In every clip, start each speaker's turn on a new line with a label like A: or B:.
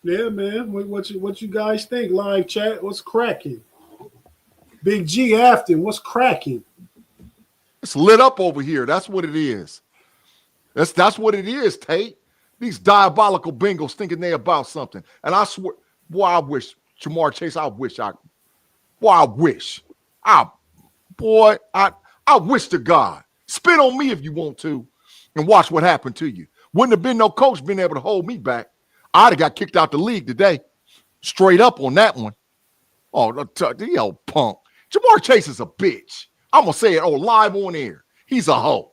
A: Yeah, man. What you guys think? Live chat. What's cracking? Big G Afton. What's cracking?
B: It's lit up over here. That's what it is. That's what it is, Tate. These diabolical Bengals thinking they about something. And I swear, boy, I wish, Jamar Chase, I wish. I wish to God. Spit on me if you want to and watch what happened to you. Wouldn't have been no coach being able to hold me back. I'd have got kicked out the league today. Straight up on that one. Oh, punk. Jamar Chase is a bitch. I'm going to say it live on air. He's a hoe.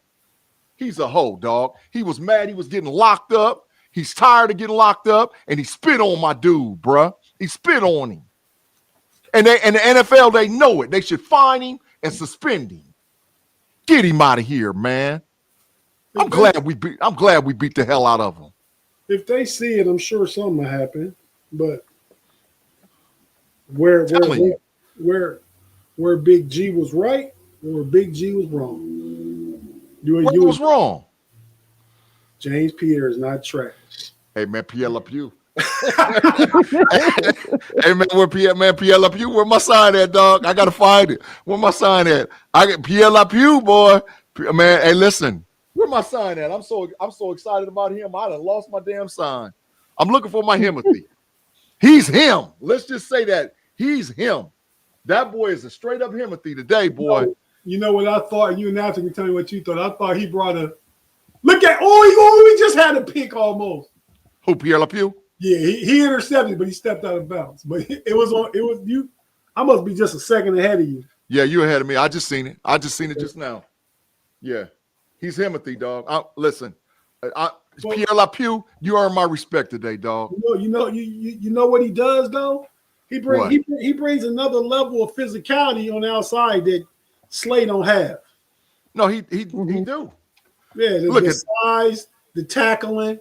B: He's a hoe, dog. He was mad he was getting locked up. He's tired of getting locked up, and he spit on my dude, bruh. He spit on him. And the NFL, they know it. They should fine him and suspend him. Get him out of here, man. I'm glad we beat the hell out of him.
A: If they see it, I'm sure something will happen. But where Big G was right, or where Big G was wrong.
B: What was wrong?
A: James Pierre is not trash.
B: Hey, man, Pierre LaPue. Hey, man, Pierre LaPue? Where my sign at, dog? I got to find it. Where my sign at? I get Pierre LaPue, boy. Man, hey, listen. Where my sign at? I'm so excited about him. I done lost my damn sign. I'm looking for my Himothy. He's him. Let's just say that. He's him. That boy is a straight-up Himothy today, boy.
A: You know what I thought? You and Afton can tell me what you thought. I thought he brought a – look at – he just had a pick almost.
B: Who, Pierre LaPue?
A: Yeah, he intercepted, but he stepped out of bounds. But it was you. I must be just a second ahead of you.
B: Yeah, you ahead of me. I just seen it. Just now. Yeah, he's Himothy, dog. Listen, Pierre LaPue, you earn my respect today, dog.
A: You know what he does though? He brings another level of physicality on the outside that Slay don't have.
B: No, he do.
A: Yeah, the size, the tackling.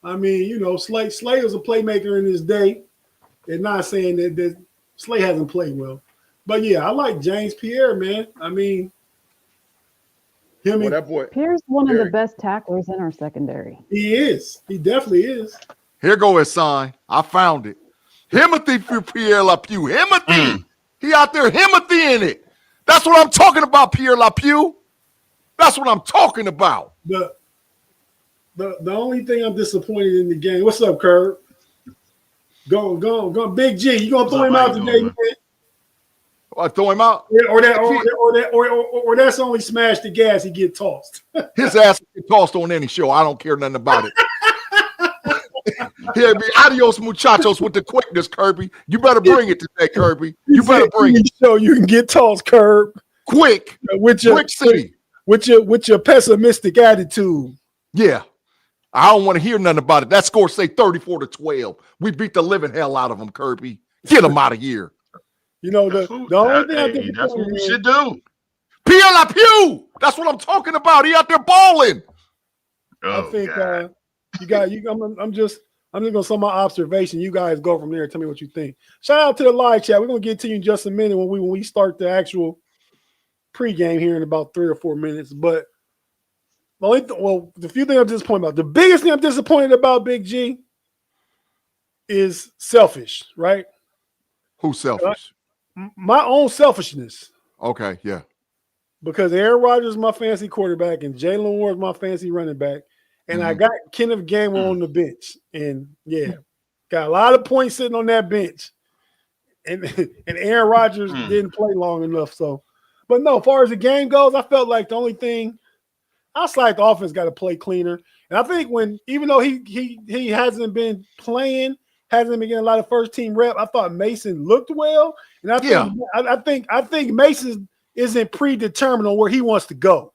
A: I mean, Slay was a playmaker in his day. And not saying that Slay hasn't played well. But yeah, I like James Pierre, man. I mean,
C: that boy Pierre's one of the best tacklers in our secondary.
A: He is. He definitely is.
B: Here go his sign. I found it. Himothy for Pierre LaPue. Himothy. He out there Himothy in it. That's what I'm talking about, Pierre LaPue. That's what I'm talking about.
A: The only thing I'm disappointed in the game. What's up, Kerb? Go, Big G. You gonna throw him out today, man?
B: I throw him out?
A: Or that's only smash the gas. He get tossed.
B: His ass get tossed on any show. I don't care nothing about it. Here be adios, muchachos, with the quickness, Kirby. You better bring it today, Kirby. You better bring it.
A: So you can get tossed, Kerb.
B: Quick.
A: With your pessimistic attitude.
B: Yeah. I don't want to hear nothing about it. That score say 34-12. We beat the living hell out of them, Kirby. Get them out of here.
A: The only thing
D: that's what we should do.
B: Pierre LaPue. That's what I'm talking about. He out there balling.
A: I think I'm just gonna sum my observation. You guys go from there. Tell me what you think. Shout out to the live chat. We're gonna get to you in just a minute when we start the actual pregame here in about 3 or 4 minutes. But the few things I'm disappointed about. The biggest thing I'm disappointed about, Big G, is selfish, right?
B: Who's selfish?
A: My own selfishness.
B: Okay, yeah.
A: Because Aaron Rodgers is my fantasy quarterback and Jalen Warren is my fantasy running back. And I got Kenneth Gainwell on the bench. And yeah, got a lot of points sitting on that bench. And Aaron Rodgers didn't play long enough. But no, as far as the game goes, I felt like the only thing outside the offense got to play cleaner. And I think even though he hasn't been playing, hasn't been getting a lot of first team rep, I thought Mason looked well. And I think Mason isn't predetermined on where he wants to go.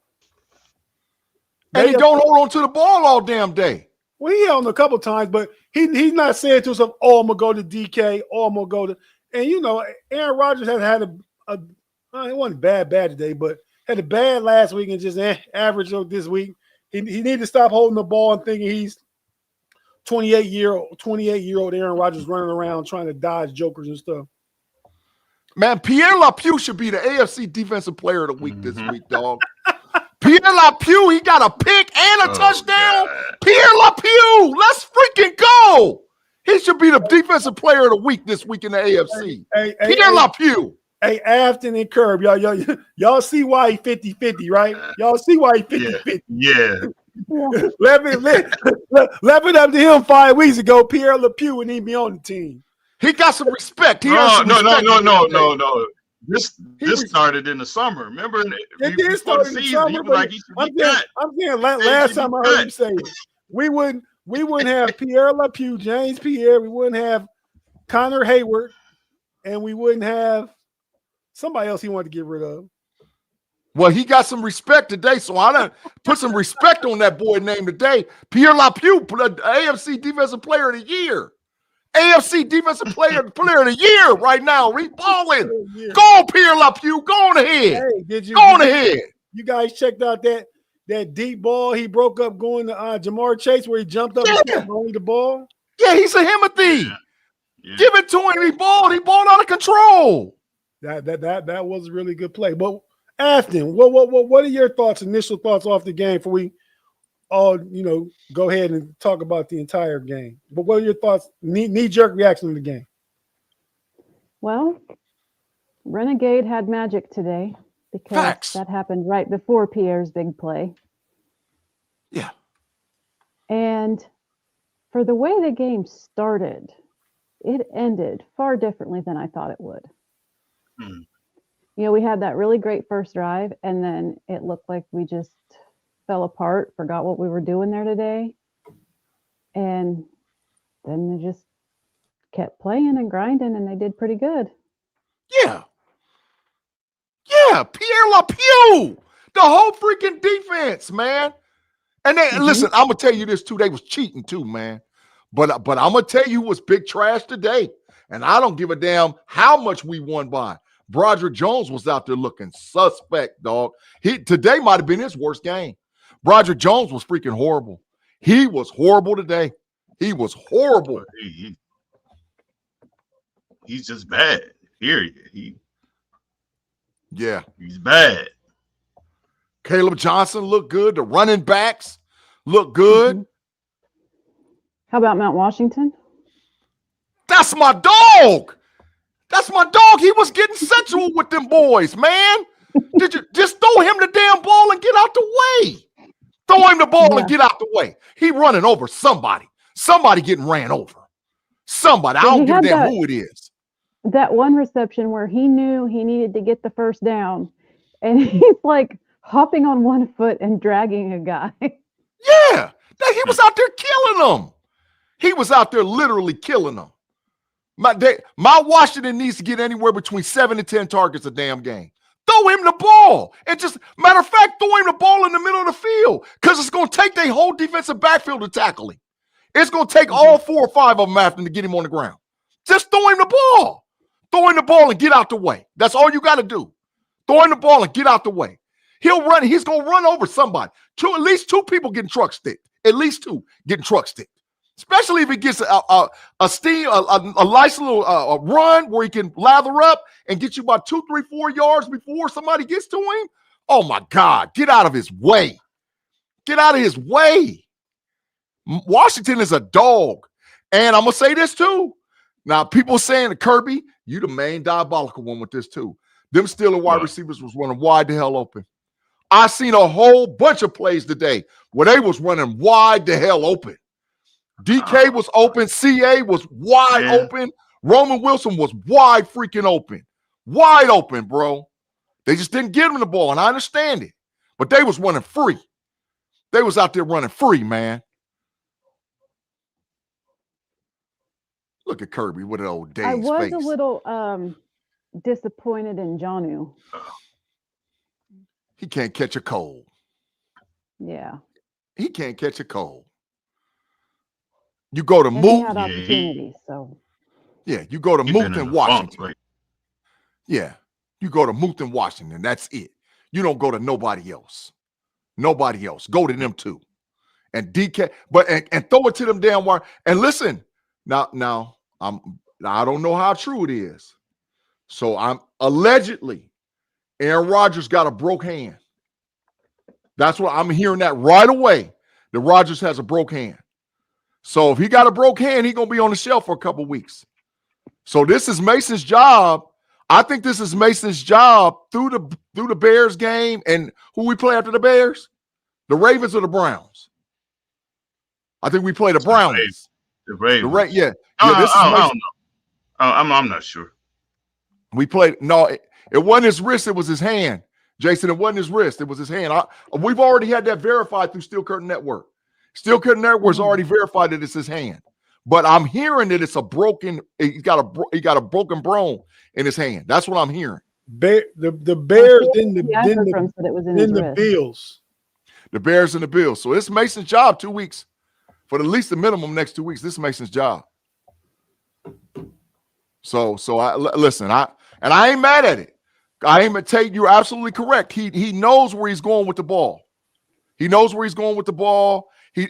B: And he don't hold on to the ball all damn day.
A: Well, he held on a couple times, but he's not saying to himself, "Oh, I'm gonna go to DK," or "I'm gonna go to." And Aaron Rodgers has had it wasn't bad today, but had a bad last week and just average this week. He needs to stop holding the ball and thinking he's 28-year-old Aaron Rodgers running around trying to dodge jokers and stuff.
B: Man, Pierre LaPue should be the AFC Defensive Player of the Week this week, dog. Pierre LaPue, he got a pick and a touchdown. God. Pierre LaPue, let's freaking go. He should be the defensive player of the week this week in the AFC. Pierre LaPue.
A: Hey, Afton and Kerb, y'all see why he 50-50, right? Y'all see why he 50-50.
D: Yeah.
A: Left it up to him 5 weeks ago. Pierre LaPue wouldn't even be on the team.
B: He got some respect.
D: No. This started in the summer. Remember,
A: it did start in the summer, but I'm saying last time I heard him say it, we wouldn't have Pierre LaPue, James Pierre, we wouldn't have Connor Hayward, and we wouldn't have somebody else he wanted to get rid of.
B: Well, he got some respect today, so I done put some respect on that boy name today. Pierre LaPue, AFC Defensive Player of the Year. AFC Defensive Player of the Year right now. Balling. Go on, Pierre LaPue. Go on ahead.
A: Hey,
B: go on ahead.
A: You guys checked out that deep ball he broke up going to Jamar Chase where he jumped up and only the ball?
B: Yeah, he's a Himothy. Yeah. Give it to him. He balled out of control.
A: That was a really good play. But Afton, what are your initial thoughts off the game before we all go ahead and talk about the entire game? But what are your thoughts, knee-jerk reaction to the game?
C: Well, Renegade had magic today because that happened right before Pierre's big play.
B: Yeah.
C: And for the way the game started, it ended far differently than I thought it would. We had that really great first drive, and then it looked like we just fell apart, forgot what we were doing there today. And then they just kept playing and grinding, and they did pretty good.
B: Yeah. Yeah, Pierre LaPue, the whole freaking defense, man. And they listen, I'm gonna tell you this too. They was cheating too, man. But I'm gonna tell you who was big trash today. And I don't give a damn how much we won by. Broderick Jones was out there looking suspect, dog. Today might have been his worst game. Broderick Jones was freaking horrible. He was horrible today. He was horrible.
D: He's just bad. Period. He's bad.
B: Caleb Johnson looked good. The running backs look good.
C: How about Mount Washington?
B: That's my dog. That's my dog. He was getting sexual with them boys, man. Did you just throw him the damn ball and get out the way? Throw him the ball and get out the way. He running over somebody. Somebody getting ran over. Somebody. I don't give a damn who it is.
C: That one reception where he knew he needed to get the first down, and he's like hopping on one foot and dragging a guy.
B: Yeah. He was out there killing them. He was out there literally killing them. My Washington needs to get anywhere between 7 and 10 targets a damn game. Throw him the ball. And just, matter of fact, throw him the ball in the middle of the field because it's going to take their whole defensive backfield to tackle him. It's going to take all 4 or 5 of them after to get him on the ground. Just throw him the ball. Throw him the ball and get out the way. That's all you got to do. Throw him the ball and get out the way. He'll run. He's going to run over somebody. At least 2 people getting truck sticked. At least 2 getting truck sticked. Especially if he gets a nice little run where he can lather up and get you about 2, 3, 4 yards before somebody gets to him. Oh, my God. Get out of his way. Get out of his way. Washington is a dog. And I'm going to say this, too. Now, people saying, Kirby, you the main diabolical one with this, too. Them Steelers wide receivers was running wide the hell open. I seen a whole bunch of plays today where they was running wide the hell open. DK was open. CA was wide open. Roman Wilson was wide freaking open. Wide open, bro. They just didn't give him the ball, and I understand it. But they was running free. They was out there running free, man. Look at Kirby with an old dazed face.
C: I was a little disappointed in Jonnu.
B: He can't catch a cold.
C: Yeah.
B: He can't catch a cold. You go to Moot. Yeah, you go to Moot in Washington. Yeah, you go to Moot in Washington. That's it. You don't go to nobody else. Nobody else. Go to them 2. And DK, and throw it to them damn wire. And listen, now I don't know how true it is. So I'm allegedly Aaron Rodgers got a broke hand. That's what I'm hearing that right away. That Rodgers has a broke hand. So if he got a broke hand, he's going to be on the shelf for a couple weeks. So this is Mason's job. I think this is Mason's job through the Bears game. And who we play after the Bears? The Ravens or the Browns? I think we play the Browns.
D: The Ravens.
B: Yeah.
D: I don't know. I'm not sure.
B: We played. No, it wasn't his wrist. It was his hand. Jason, it wasn't his wrist. It was his hand. We've already had that verified through Steel Curtain Network. Steel Curtain Network's already verified that it's his hand. But I'm hearing that it's a broken. He got a broken bone in his hand. That's what I'm hearing.
A: The Bears then the Bills.
B: The Bears and the Bills. So it's Mason's job 2 weeks. For at least the minimum next 2 weeks. This is Mason's job. So listen. I ain't mad at it. I ain't Tate. You're absolutely correct. He knows where he's going with the ball. He knows where he's going with the ball. He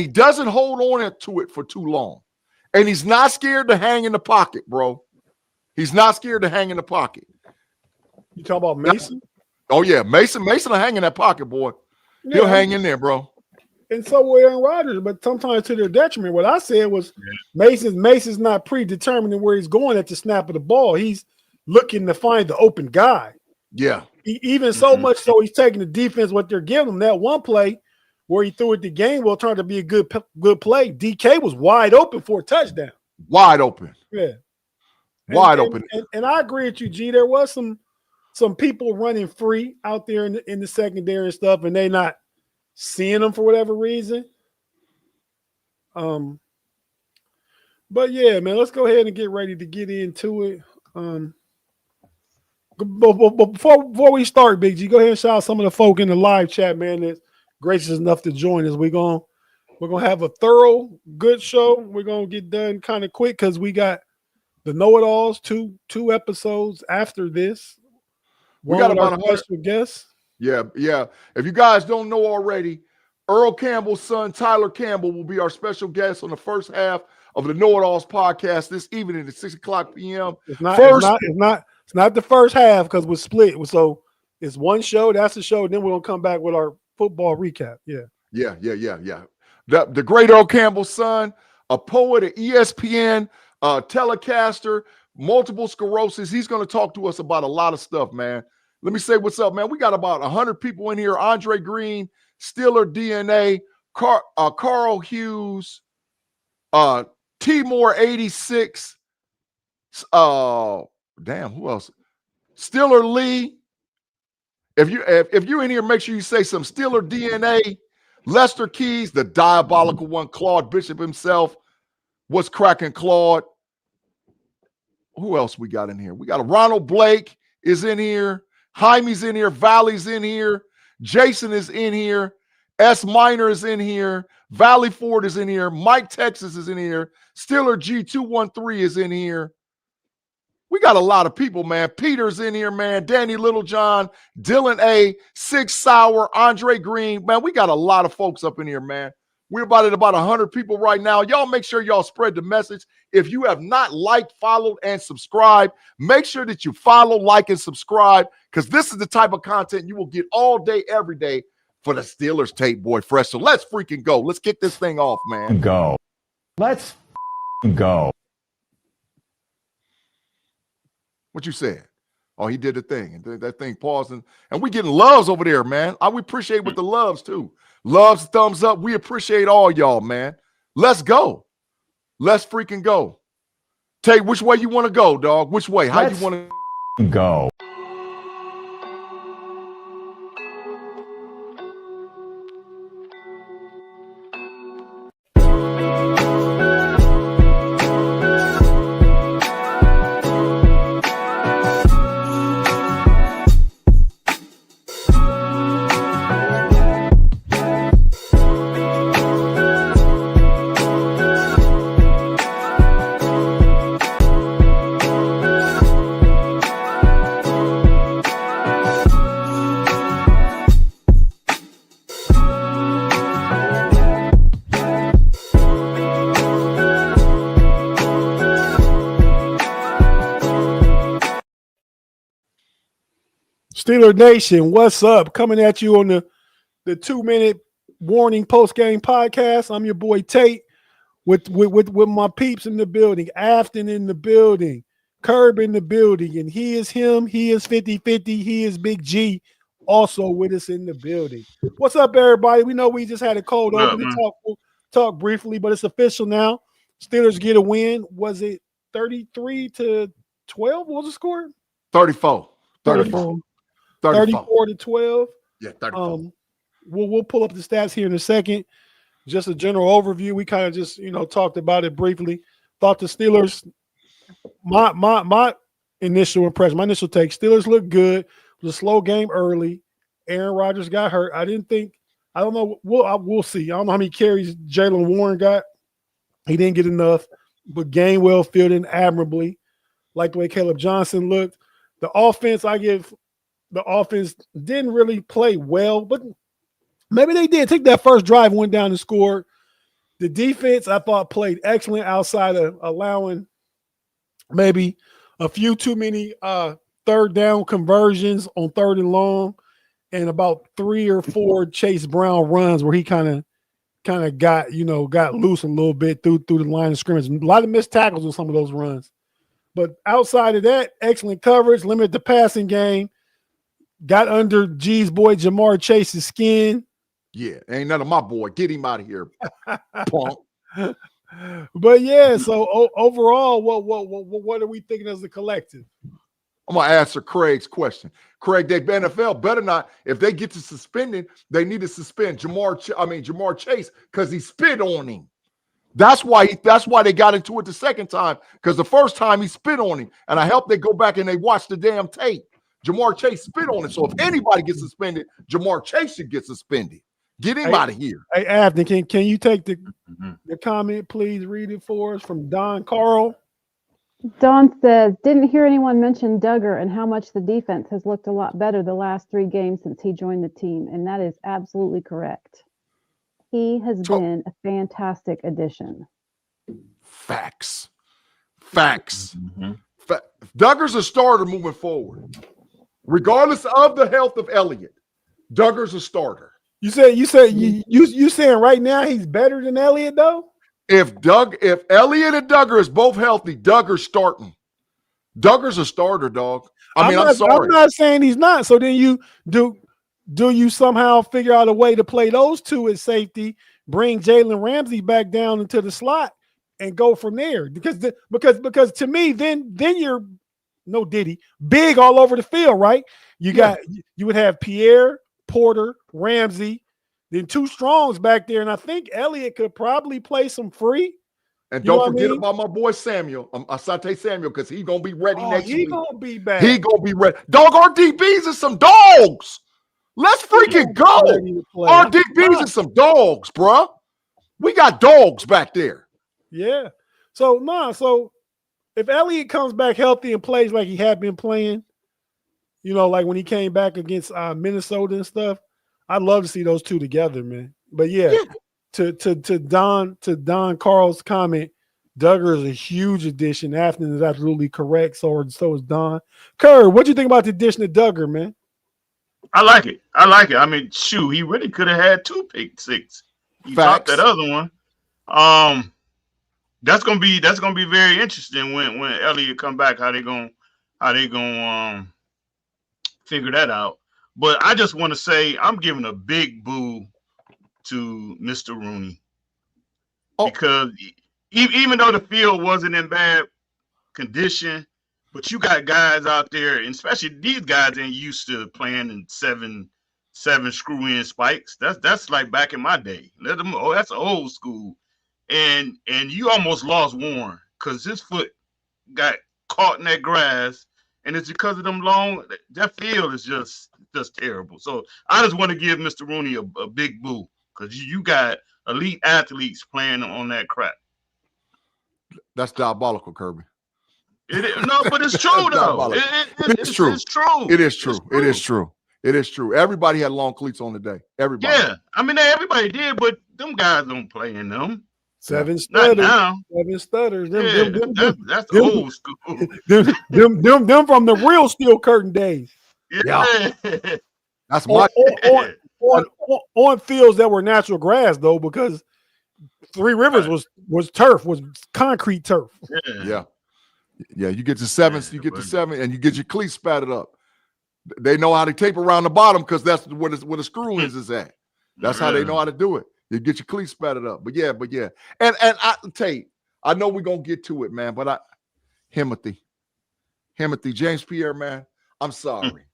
B: doesn't hold on to it for too long. And he's not scared to hang in the pocket, bro. He's not scared to hang in the pocket.
A: You talking about Mason?
B: Oh yeah, Mason will hang in that pocket, boy. Yeah, he'll hang in there, bro.
A: And so will Aaron Rodgers, but sometimes to their detriment. What I said was Mason's not predetermining where he's going at the snap of the ball. He's looking to find the open guy.
B: Yeah.
A: Even so much so he's taking the defense what they're giving him. That one play where he threw it the game will turn to be a good play. DK was wide open for a touchdown.
B: Wide open.
A: Yeah.
B: Wide open.
A: And I agree with you, G. There was some people running free out there in the secondary and stuff, and they not seeing them for whatever reason. But yeah, man, let's go ahead and get ready to get into it. But before we start, Big G, go ahead and shout out some of the folk in the live chat, man, that's gracious enough to join us. We're gonna have a thorough, good show. We're gonna get done kind of quick because we got the KnoItAllz two episodes after this.
B: We got about
A: a special guest.
B: Yeah. If you guys don't know already, Earl Campbell's son, Tyler Campbell, will be our special guest on the first half of the KnoItAllz podcast this evening at 6:00 p.m.
A: It's not the first half because we're split. So it's one show. That's the show. Then we're gonna come back with our football recap. Yeah. The great Earl Campbell's son, a poet, an ESPN telecaster, multiple sclerosis. He's going to talk to us about a lot of stuff, man. Let me say what's up, man. We got about 100 people in here. Andre Green, Steeler DNA, Carl Hughes, T-Moore 86. Damn, who else? Steeler Lee. If you're in here, make sure you say some Steeler DNA. Lester Keys, the diabolical one. Claude Bishop himself. What's cracking, Claude? Who else we got in here? We got a Ronald Blake is in here. Jaime's in here. Valley's in here. Jason is in here. S. Minor is in here. Valley Ford is in here. Mike Texas is in here. Steeler G213 is in here. We got a lot of people, man. Peter's in here, man. Danny Littlejohn, Dylan A, Six Sauer, Andre Green. Man, we got a lot of folks up in here, man. We're about 100 people right now. Y'all make sure y'all spread the message. If you have not liked, followed, and subscribed, make sure that you follow, like, and subscribe because this is the type of content you will get all day, every day for the Steelers Tate Boy Fresh. So let's freaking go. Let's kick this thing off, man.
E: Go. Let's go.
B: What you said? Oh, he did the thing. And that thing paused. And we getting loves over there, man. We appreciate with the loves, too. Loves, thumbs up. We appreciate all y'all, man. Let's go. Let's freaking go. Tate, which way you want to go, dog? Which way? How you want to
E: go?
A: Steeler Nation, what's up? Coming at you on the 2-minute warning post-game podcast. I'm your boy Tate. with my peeps in the building, Afton in the building, Kerb in the building, and he is him. He is 50-50. He is Big G, also with us in the building. What's up, everybody? We know we just had a cold open to talk briefly, but it's official now. Steelers get a win. Was it 33-12? What was the score?
B: 34.
A: 34-12.
B: Yeah, 34.
A: We'll pull up the stats here in a second. Just a general overview. We kind of just talked about it briefly. Thought the Steelers. My initial impression, my initial take. Steelers looked good. It was a slow game early. Aaron Rodgers got hurt. I don't know. We'll see. I don't know how many carries Jaylen Warren got. He didn't get enough, but Gainwell filled in admirably. Like the way Caleb Johnson looked. The offense, the offense didn't really play well, but maybe they did. Take that first drive, went down and scored. The defense, I thought, played excellent outside of allowing maybe a few too many third down conversions on 3rd and long, and about 3 or 4 Chase Brown runs where he kind of got loose a little bit through the line of scrimmage. A lot of missed tackles on some of those runs. But outside of that, excellent coverage, limited the passing game, got under G's boy Jamar Chase's skin.
B: Yeah, ain't none of my boy. Get him out of here, punk.
A: But yeah, so overall, what are we thinking as a collective?
B: I'm gonna answer Craig's question. Craig, the NFL better not. If they get to suspending, they need to suspend Jamar Chase because he spit on him. That's why they got into it the second time, because the first time he spit on him, and I helped they go back and they watch the damn tape. Jamar Chase spit on it. So if anybody gets suspended, Jamar Chase should get suspended. Get him out of here.
A: Hey, Afton, can you take the comment, please? Read it for us from Don Carl.
C: Don says, didn't hear anyone mention Duggar and how much the defense has looked a lot better the last 3 games since he joined the team. And that is absolutely correct. He has been a fantastic addition.
B: Facts. Duggar's a starter moving forward. Regardless of the health of Elliott, Duggar's a starter.
A: You saying right now he's better than Elliott though?
B: If Elliott and Duggar is both healthy, Duggar's starting. Duggar's a starter, dog. I'm sorry.
A: I'm not saying he's not. So then you do you somehow figure out a way to play those two as safety, bring Jalen Ramsey back down into the slot, and go from there? Because to me, then you're big all over the field, right? You would have Pierre, Porter, Ramsey, then 2 strongs back there, and I think Elliott could probably play some free.
B: And don't forget about my boy Samuel, Tate Samuel, because he's gonna be ready next week.
A: He's gonna be back.
B: He gonna be ready. Dog, our DBs are some dogs. Let's freaking go. Our DBs are some dogs, bruh. We got dogs back there.
A: Yeah. So if Elliott comes back healthy and plays like he had been playing, like when he came back against Minnesota and stuff, I'd love to see those two together, man. But yeah. To Don Carl's comment, Duggar is a huge addition. Afton is absolutely correct. So is Don. Kerb, what do you think about the addition of Duggar, man?
D: I like it. I mean, shoot, he really could have had 2 pick 6. He dropped that other one. That's gonna be very interesting when Elliott come back. How they gonna figure that out? But I just want to say I'm giving a big boo to Mr. Rooney, because even though the field wasn't in bad condition, but you got guys out there, and especially these guys ain't used to playing in seven screw-in spikes. That's like back in my day. That's old school. And you almost lost Warren because his foot got caught in that grass, and it's because of them long. That field is just terrible. So I just want to give Mr. Rooney a big boo, because you got elite athletes playing on that crap.
B: That's diabolical, Kirby.
D: No, but it's true though.
B: It's true.
D: It's true.
B: It is true. It is true. It is true. Everybody had long cleats on today. Everybody.
D: Yeah, I mean everybody did, but them guys don't play in them.
A: 7 stutters.
D: Not now.
A: 7 stutters.
D: That's old school.
A: Them from the real Steel Curtain days.
D: Yeah.
B: That's my
A: on fields that were natural grass though, because Three Rivers was turf, was concrete turf.
B: Yeah. You get to seven, and you get your cleats spattered up. They know how to tape around the bottom because that's where the screw is at. That's how they know how to do it. You get your cleats spattered up. But yeah. And Tate, I know we're gonna get to it, man. But Himothy, James Pierre, man, I'm sorry.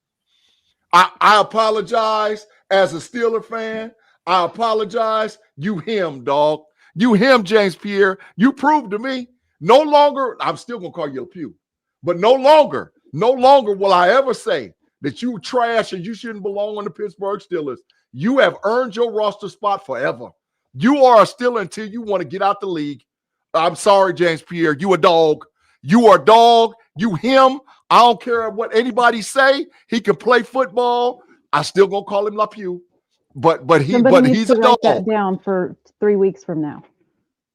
B: I apologize as a Steeler fan. I apologize. You him, dog. You him, James Pierre. You proved to me. No longer, I'm still gonna call you a pew, but no longer will I ever say that you trash and you shouldn't belong on the Pittsburgh Steelers. You have earned your roster spot forever. You are a Steeler until you want to get out the league. I'm sorry, James Pierre. You a dog. You are a dog. You him. I don't care what anybody say. He can play football. I still gonna call him LaPew. But he's a dog.
C: Write that down for 3 weeks from now.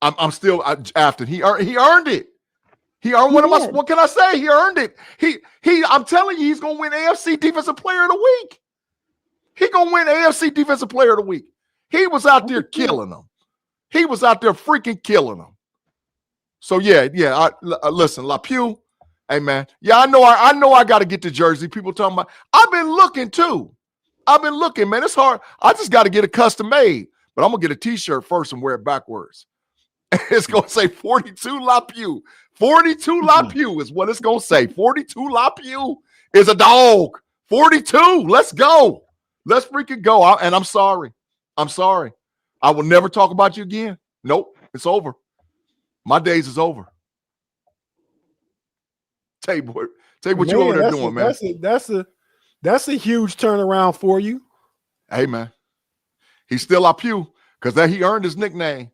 B: I'm still Afton. He earned it. He earned what can I say? He earned it. I'm telling you, he's gonna win AFC Defensive Player of the Week. He gonna win AFC Defensive Player of the Week. He was out there killing them. He was out there freaking killing them. So listen, LaPew. Hey man, I know I got to get the jersey. People talking about. I've been looking too. Man. It's hard. I just got to get a custom made, but I'm gonna get a T-shirt first and wear it backwards. It's gonna say 42 LaPew. 42 LaPew is what it's gonna say. 42 LaPew is a dog. 42. Let's go. Let's freaking go. And I'm sorry. I will never talk about you again. Nope. It's over. My days is over. Tate, what you over there doing, man?
A: That's a huge turnaround for you.
B: Hey, man. He's still LaPew because he earned his nickname.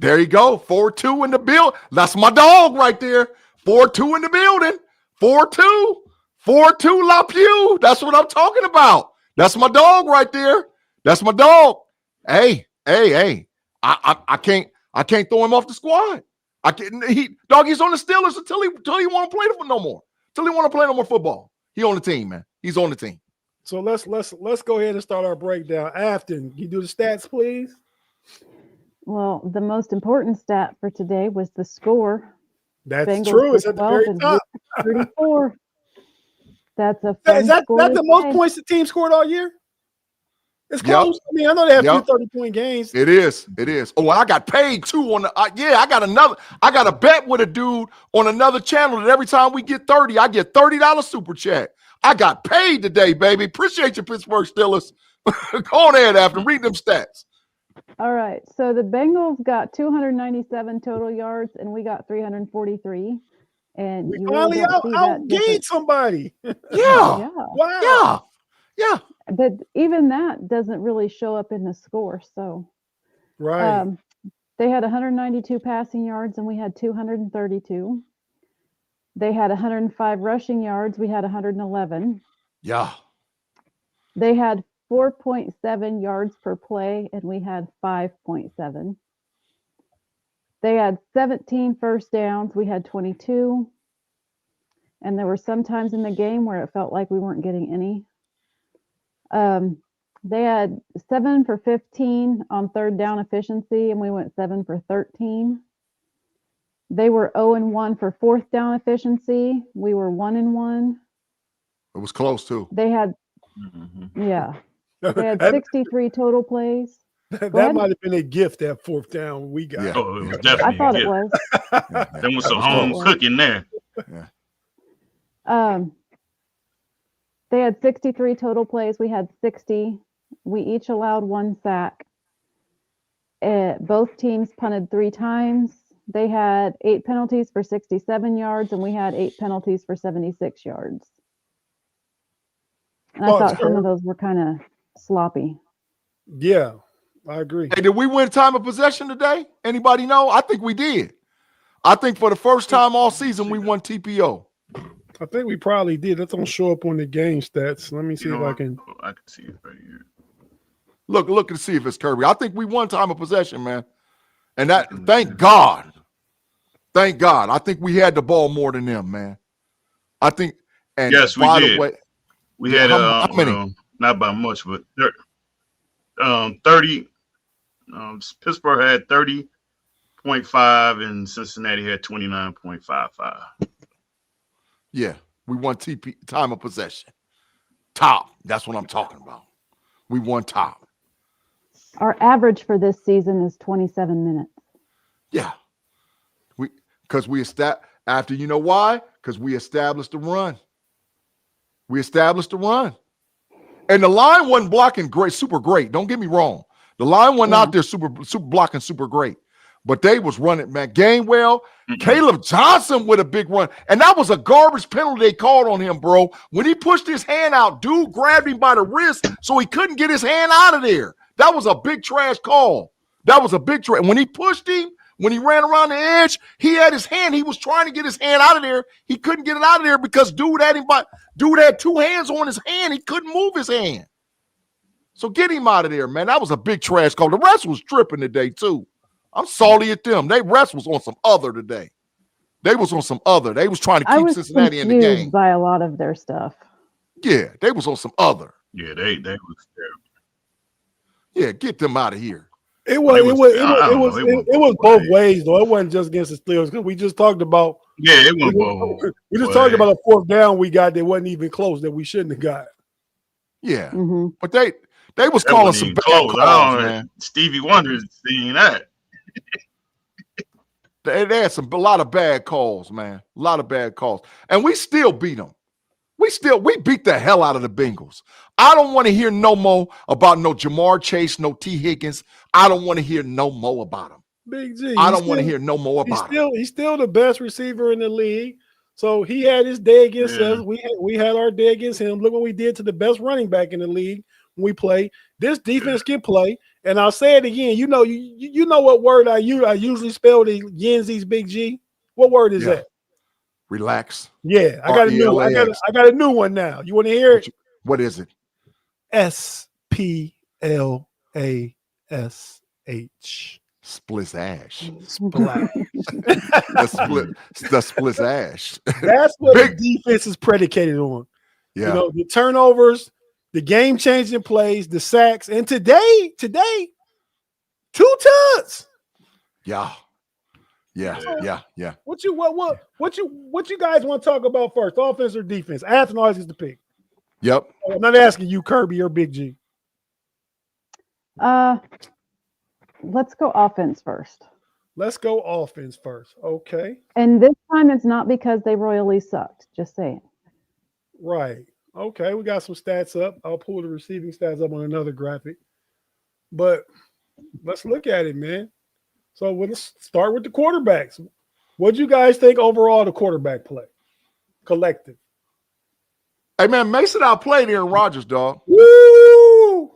B: There you go. 4-2 in the build. That's my dog right there. 4-2 in the building. 4-2. 4-2 LaPew. That's what I'm talking about. That's my dog right there. That's my dog. Hey. I can't throw him off the squad. He's on the Steelers until he want to play no more. Until he want to play no more football. He on the team, man. He's on the team.
A: So let's go ahead and start our breakdown. Afton, can you do the stats, please?
C: Well, the most important stat for today was the score.
A: That's
C: Bengals
A: true. It's at the very top.
C: 34. That's a fun
A: Is that
C: score
A: the most points the team scored all year? It's close. I mean, I know they have 2 30-point games.
B: It is. Oh, I got paid too on the I got a bet with a dude on another channel that every time we get 30, I get $30 super chat. I got paid today, baby. Appreciate you, Pittsburgh Steelers. Go on ahead, After read them stats.
C: All right. So the Bengals got 297 total yards and we got 343. And
A: we
C: you
A: finally
C: really
A: outgained somebody.
B: Yeah.
A: Wow.
B: Yeah.
C: But even that doesn't really show up in the score. So
A: right.
C: They had 192 passing yards and we had 232. They had 105 rushing yards. We had 111.
B: Yeah.
C: They had 4.7 yards per play and we had 5.7. They had 17 first downs. We had 22. And there were some times in the game where it felt like we weren't getting any. They had 7 for 15 on third down efficiency, and we went 7 for 13. They were 0-1 for fourth down efficiency. We were 1-1.
B: It was close too.
C: They had, They had 63 total plays.
A: That might have been a gift, that fourth down we got.
D: Yeah. Oh, it was definitely.
C: I thought it was.
D: There was some home cooking there.
B: Yeah.
C: They had 63 total plays. We had 60. We each allowed 1 sack. Both teams punted 3 times. They had 8 penalties for 67 yards, and we had 8 penalties for 76 yards. And I thought some of those were kind of sloppy.
A: Yeah, I agree.
B: Hey, did we win time of possession today? Anybody know? I think we did. I think for the first time all season, we won TPO.
A: I think we probably did. That don't show up on the game stats. Let me see if I can.
D: I can see it right here.
B: Look to see if it's Kirby. I think we won time of possession, man. And that, thank God. Thank God. I think we had the ball more than them, man. I think. And
D: yes, we did.
B: Way,
D: we had
B: how many?
D: Not by much, but 30. Pittsburgh had 30.5 and Cincinnati had 29.55.
B: Yeah, we won time of possession. Top. That's what I'm talking about. We won top.
C: Our average for this season is 27 minutes.
B: Yeah. Because we established after, you know why? Because we established the run. We established the run. And the line wasn't blocking super great. Don't get me wrong. The line wasn't out there super blocking super great. But they was running, man. Gainwell, Caleb Johnson with a big run. And that was a garbage penalty they called on him, bro. When he pushed his hand out, dude grabbed him by the wrist so he couldn't get his hand out of there. That was a big trash call. That was a big trash. When he pushed him, when he ran around the edge, he had his hand. He was trying to get his hand out of there. He couldn't get it out of there because dude had two hands on his hand. He couldn't move his hand. So get him out of there, man. That was a big trash call. The rest was tripping today, too. I'm salty at them. They rest was on some other today. They was on some other. They was trying to keep Cincinnati in the game.
C: By a lot of their stuff.
B: Yeah, they was on some other.
D: Yeah, they was terrible.
B: Yeah, get them out of here.
A: It was both ways though. It wasn't just against the Steelers because we just talked about.
D: Yeah, it was both.
A: We just talked about a fourth down we got that wasn't even close that we shouldn't have got.
B: Yeah, but they was calling some bad calls, man.
D: Stevie Wonder's seeing that.
B: They had a lot of bad calls, man. A lot of bad calls, and we still beat them. We beat the hell out of the Bengals. I don't want to hear no more about no Jamar Chase, no T. Higgins. I don't want to hear no more about him.
A: Big G.
B: I don't want to hear no more about him.
A: He's still the best receiver in the league. So he had his day against us. We had our day against him. Look what we did to the best running back in the league when we play. This defense can play. And I'll say it again. You know what word I use? I usually spell the Yenzi's Big G. What word is that?
B: Relax.
A: Yeah, I got a new one. I got a new one now. You want to hear it?
B: What is it?
A: SPLASH.
B: Splish-ash.
A: Splash.
B: the splish-ash.
A: That's what the defense is predicated on.
B: Yeah.
A: You know, the turnovers, the game-changing plays, the sacks, and today, 2 touchdowns.
B: Yeah.
A: What you guys want to talk about first? Offense or defense? Afton always gets the pick.
B: Yep.
A: I'm not asking you, Kirby or Big G.
C: Let's go offense first.
A: Let's go offense first. Okay.
C: And this time it's not because they royally sucked. Just saying.
A: Right. Okay. We got some stats up. I'll pull the receiving stats up on another graphic. But let's look at it, man. So let's start with the quarterbacks. What do you guys think overall the quarterback play? Collective.
B: Hey, man, Mason outplayed Aaron Rodgers, dog.
A: Woo!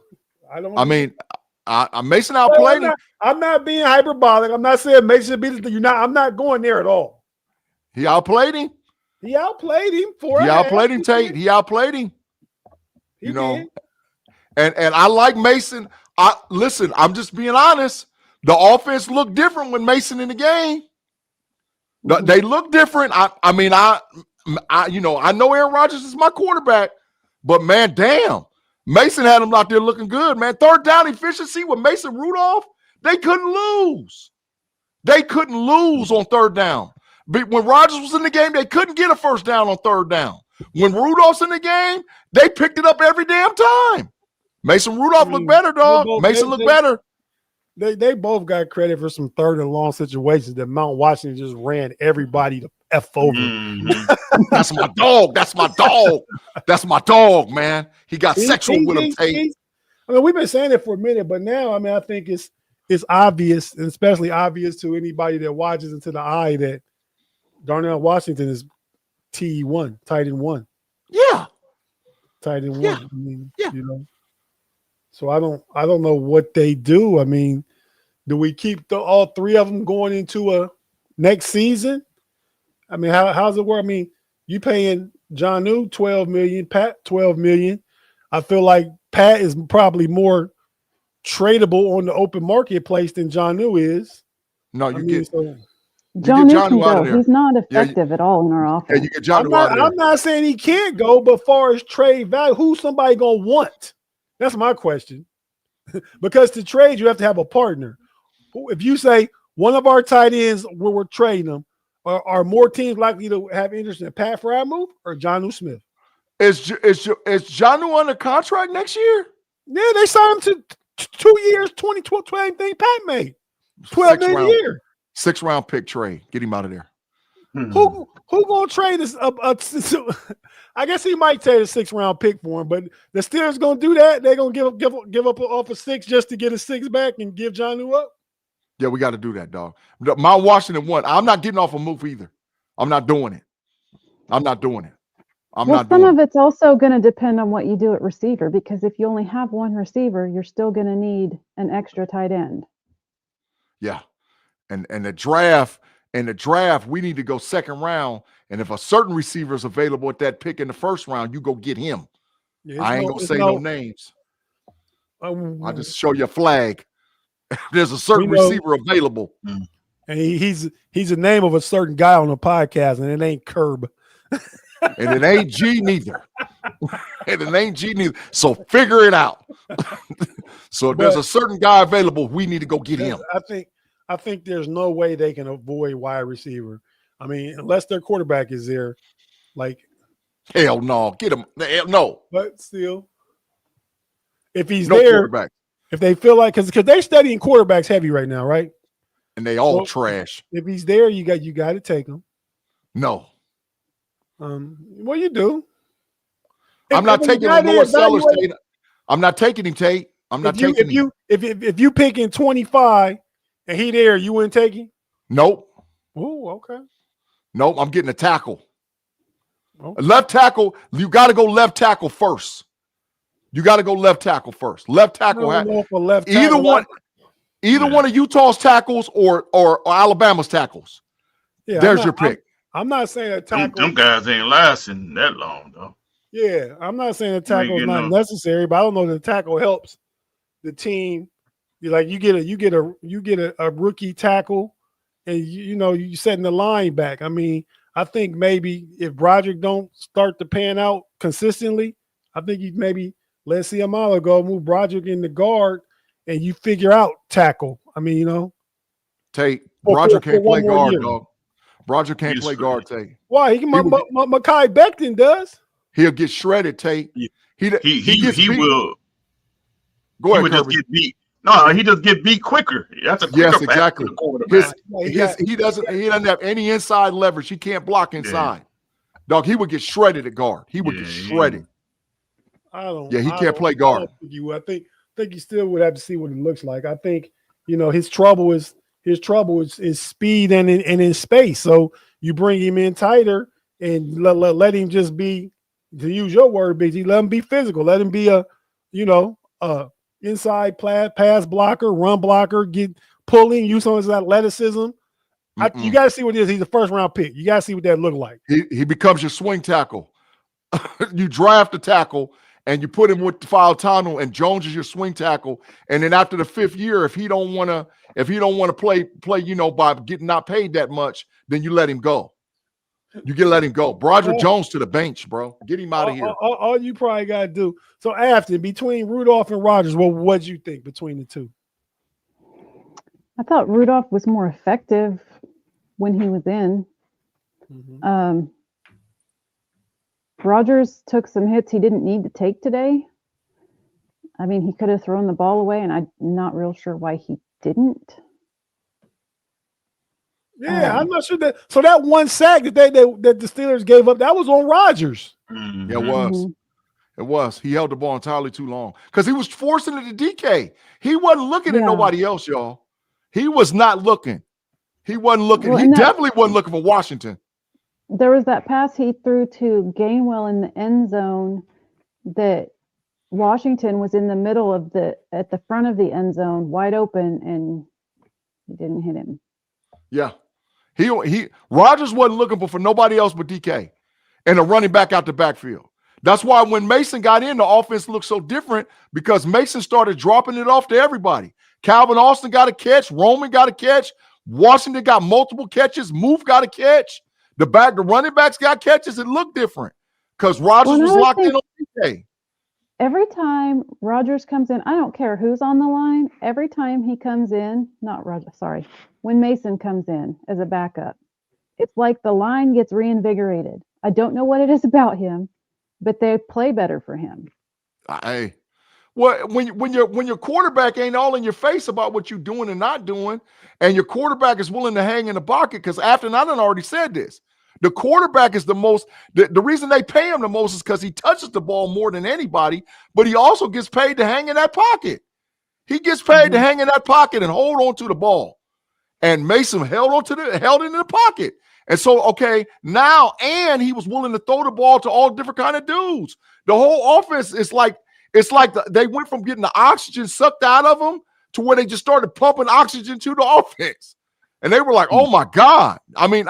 B: Mason outplayed him.
A: I'm not being hyperbolic. I'm not saying Mason beat it. I'm not going there at all.
B: He outplayed him.
A: He outplayed him.
B: Tate. He outplayed him.
A: He did.
B: And I like Mason. Listen, I'm just being honest. The offense looked different when Mason in the game. They look different. I know Aaron Rodgers is my quarterback, but man, damn, Mason had him out there looking good, man. Third down efficiency with Mason Rudolph, they couldn't lose. They couldn't lose on third down. But when Rodgers was in the game, they couldn't get a first down on third down. When Rudolph's in the game, they picked it up every damn time. Mason Rudolph looked better, dog. Mason looked better.
A: They both got credit for some third and long situations that Mount Washington just ran everybody to F over.
B: Mm-hmm. That's my dog. That's my dog. That's my dog, man. He got sexual with him, Tate.
A: I mean, we've been saying it for a minute, but now, I mean, I think it's obvious, and especially obvious to anybody that watches into the eye that Darnell Washington is T1, tight end 1.
B: Yeah.
A: Tight end 1.
B: Yeah.
A: I mean,
B: yeah.
A: You know. So I don't know what they do. I mean, do we keep all three of them going into a next season? I mean, how's it work? I mean, you paying Jonnu $12 million, Pat $12 million. I feel like Pat is probably more tradable on the open marketplace than Jonnu is.
B: No,
C: Jonnu can go. He's not effective at all in our offense.
B: Yeah, you get Jonnu out of there.
A: I'm not saying he can't go, but far as trade value, who's somebody gonna want? That's my question. Because to trade, you have to have a partner. If you say one of our tight ends where we're trading them, are more teams likely to have interest in Pat Freiermuth or Jonnu Smith?
B: Is Jonnu under contract next year?
A: Yeah, they signed him to 2 years, 12 thing Pat made. 12 million a year.
B: 6th round pick trade. Get him out of there.
A: Who gonna trade this? I guess he might trade a 6th round pick for him, but the Steelers gonna do that. They're gonna give up off a 6 just to get a 6 back and give Jonnu up.
B: Yeah, we got to do that, dog. My Washington one. I'm not getting off a move either. I'm not doing it. I'm not doing it.
C: Some of it's also going to depend on what you do at receiver, because if you only have one receiver, you're still going to need an extra tight end.
B: Yeah, and the draft, we need to go 2nd round. And if a certain receiver is available at that pick in the 1st round, you go get him.
A: Yeah,
B: I ain't gonna say no names. I'll just show you a flag. There's a certain receiver available,
A: and he's the name of a certain guy on the podcast, and it ain't Kerb.
B: And it ain't G neither. And it ain't G neither. So figure it out. So there's a certain guy available. We need to go get him.
A: I think there's no way they can avoid wide receiver. I mean, unless their quarterback is there, like
B: hell no, get him. Hell no.
A: But still, if he's there, if they feel like because they're studying quarterbacks heavy right now, right?
B: And they all trash.
A: If he's there, you got to take him.
B: No.
A: What you do?
B: I'm not taking him North Sellers, Tate. I'm not taking him, Tate. I'm not taking him.
A: If you pick in 25 and he there, you wouldn't take him?
B: Nope.
A: Oh, okay.
B: Nope. I'm getting a tackle.
A: Okay.
B: Left tackle. You got to go left tackle first. Left tackle. Either one of Utah's tackles or Alabama's tackles.
A: Yeah,
B: there's your pick.
A: I'm not saying a tackle.
D: Them guys ain't lasting that long, though.
A: Yeah, I'm not saying a tackle is not necessary, but I don't know that the tackle helps the team. You get a rookie tackle, and you setting the line back. I mean, I think maybe if Broderick don't start to pan out consistently, I think you maybe let Siamala go, move Broderick in the guard, and you figure out tackle. I mean,
B: Tate, Broderick can't play guard, dog. Broderick can't play guard, Tate.
A: Why? Mekhi Becton does.
B: He'll get shredded, Tate.
D: He will.
B: Go ahead,
D: he would just get beat. No, he just get beat quicker. That's a quicker pass to the quarterback.
B: He doesn't have any inside leverage. He can't block inside. Yeah. Dog, he would get shredded at guard. He would get shredded. He can't play guard.
A: I think you still would have to see what it looks like. I think his trouble is speed and in space. So you bring him in tighter and let him just be, to use your word, BG, let him be physical. Let him be a inside pass blocker, run blocker, get pulling, use some of his athleticism. You got to see what it is. He's a 1st round pick. You got to see what that look like.
B: He becomes your swing tackle. You draft a tackle and you put him with Fautano, and Jones is your swing tackle. And then after the 5th year, if he don't want to play, by getting not paid that much, then you let him go. Let him go. Broderick Jones to the bench, bro. Get him out of here.
A: All you probably got to do. So Afton, between Rudolph and Rodgers, what'd you think between the two?
C: I thought Rudolph was more effective when he was in. Mm-hmm. Rodgers took some hits he didn't need to take today. I mean, he could have thrown the ball away, and I'm not real sure why he didn't.
A: Yeah, I'm not sure that. So that one sack that the Steelers gave up, that was on Rodgers.
B: Mm-hmm. Yeah, it was. Mm-hmm. It was. He held the ball entirely too long because he was forcing it to DK. He wasn't looking at nobody else, y'all. He was not looking. He wasn't looking. Well, he definitely wasn't looking for Washington.
C: There was that pass he threw to Gainwell in the end zone that Washington was in the middle of at the front of the end zone, wide open, and he didn't hit him.
B: Yeah. Rodgers wasn't looking for nobody else but DK and a running back out the backfield. That's why when Mason got in, the offense looked so different because Mason started dropping it off to everybody. Calvin Austin got a catch. Roman got a catch. Washington got multiple catches. Moose got a catch. The running backs got catches. It looked different because Rodgers was locked in on DK.
C: every time Rodgers comes in, I don't care who's on the line. Every time he comes in, not Rodgers, sorry, when Mason comes in as a backup, it's like the line gets reinvigorated. I don't know what it is about him, but they play better for him.
B: Hey, well, when your quarterback ain't all in your face about what you're doing and not doing, and your quarterback is willing to hang in the pocket, because Afton, I done already said this. The quarterback is the most, the reason they pay him the most is because he touches the ball more than anybody, but he also gets paid to hang in that pocket. He gets paid to hang in that pocket and hold on to the ball. And Mason held it in the pocket. And so, okay, now, and he was willing to throw the ball to all different kind of dudes. The whole offense is like, they went from getting the oxygen sucked out of them to where they just started pumping oxygen to the offense. And they were like, oh my God. I mean,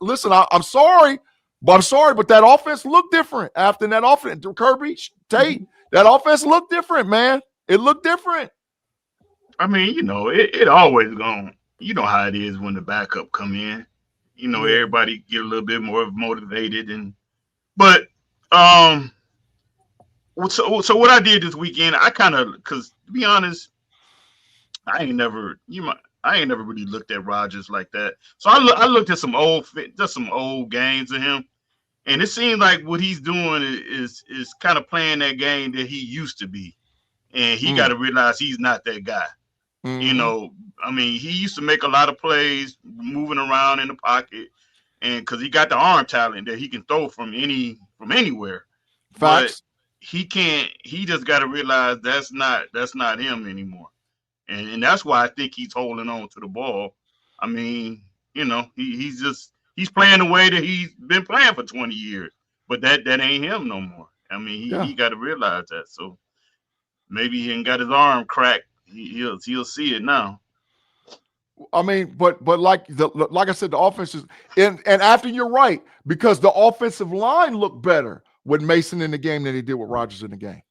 B: listen, I'm sorry, but that offense looked different after that offense. Kirby, Tate, that offense looked different, man. It looked different.
D: I mean, it always going, you know how it is when the backup come in. Everybody get a little bit more motivated. But so what I did this weekend, I kind of, because to be honest, I ain't never really looked at Rodgers like that. So I looked at some old games of him, and it seems like what he's doing is kind of playing that game that he used to be, and he got to realize he's not that guy. I mean, he used to make a lot of plays moving around in the pocket, and because he got the arm talent that he can throw from anywhere.
B: Facts.
D: But he can't. He just got to realize that's not him anymore. And that's why I think he's holding on to the ball. I mean, he's playing the way that he's been playing for 20 years, but that ain't him no more. I mean, he got to realize that. So maybe he ain't got his arm cracked. He'll see it now.
B: I mean, but like I said, the offense is, and after you're right, because the offensive line looked better with Mason in the game than he did with Rodgers in the game.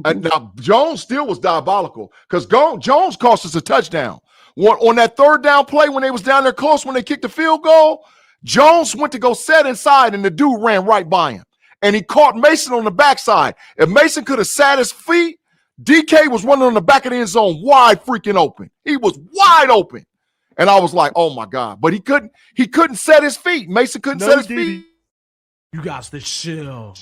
B: And now Jones still was diabolical because Jones cost us a touchdown. On that third down play when they was down there close when they kicked the field goal, Jones went to go set inside and the dude ran right by him. And he caught Mason on the backside. If Mason could have sat his feet, DK was running on the back of the end zone wide freaking open. He was wide open. And I was like, oh my God. But he couldn't set his feet. Mason couldn't set his feet.
F: You got to chill.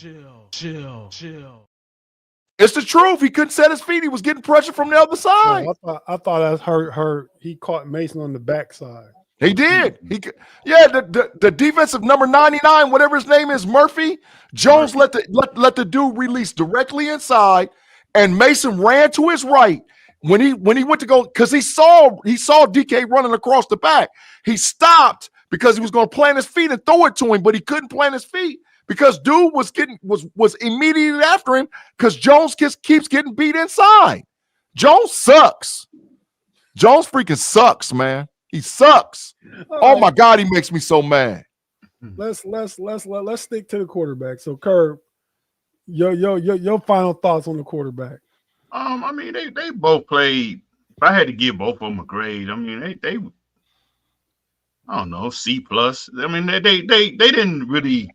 B: It's the truth. He couldn't set his feet. He was getting pressure from the other side.
A: No, I thought I heard he caught Mason on the backside.
B: He did. The defensive number 99, whatever his name is, Murphy. Jones let the dude release directly inside, and Mason ran to his right when he went to go because he saw DK running across the back. He stopped because he was going to plant his feet and throw it to him, but he couldn't plant his feet because dude was immediately after him because Jones keeps getting beat inside. Jones sucks. Jones freaking sucks, man. He sucks. Oh my God, he makes me so mad.
A: Let's stick to the quarterback. So Kerb, your final thoughts on the quarterback.
D: I mean, they both played. If I had to give both of them a grade, I mean, they I don't know, C+. I mean, they didn't really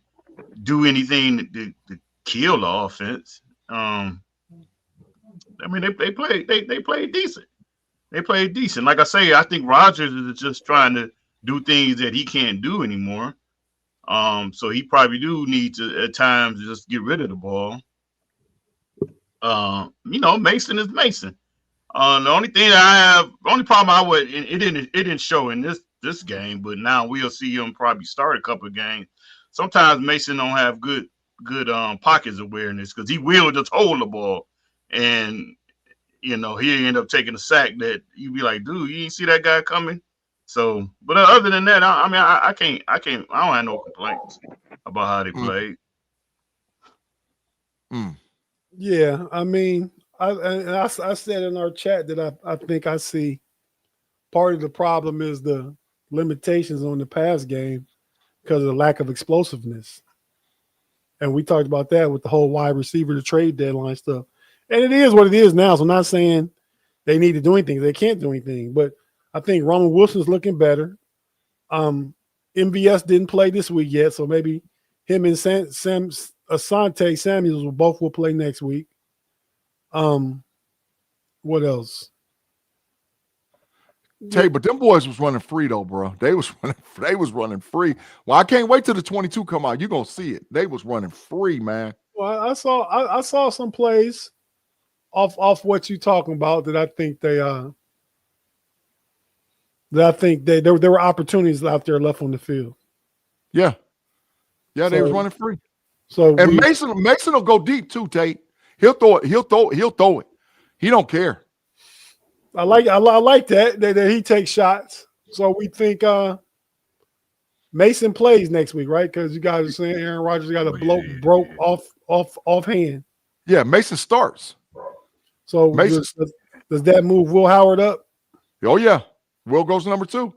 D: do anything to kill the offense. I mean, they played decent. They played decent. Like I say, I think Rodgers is just trying to do things that he can't do anymore. So he probably do need to at times just get rid of the ball. Mason is Mason. The only problem I would, it didn't show in this game, but now we'll see him probably start a couple of games. Sometimes Mason don't have good pockets awareness because he will just hold the ball, and he end up taking a sack that you be like, dude, you didn't see that guy coming. So, but other than that, I don't have no complaints about how they played.
A: Yeah, I mean, I said in our chat that I think I see part of the problem is the limitations on the pass game because of the lack of explosiveness. And we talked about that with the whole wide receiver to trade deadline stuff. And it is what it is now. So I'm not saying they need to do anything. They can't do anything. But I think Roman Wilson's looking better. MVS didn't play this week yet, so maybe him and Asante Samuels will play next week. What else?
B: Tate, but them boys was running free though, bro. They was running free. Well, I can't wait till the 22 come out. You're gonna see it. They was running free, man.
A: Well, I saw some plays off what you talking about that I think there were opportunities out there left on the field.
B: Yeah. Yeah, they
A: So-
B: was running free.
A: So
B: And Mason will go deep too, Tate. He'll throw it. He don't care.
A: I like that he takes shots. So we think Mason plays next week, right? Because you guys are saying Aaron Rodgers got a broke off hand.
B: Yeah, Mason starts.
A: So
B: Mason.
A: does that move Will Howard up?
B: Oh yeah. Will goes to number 2.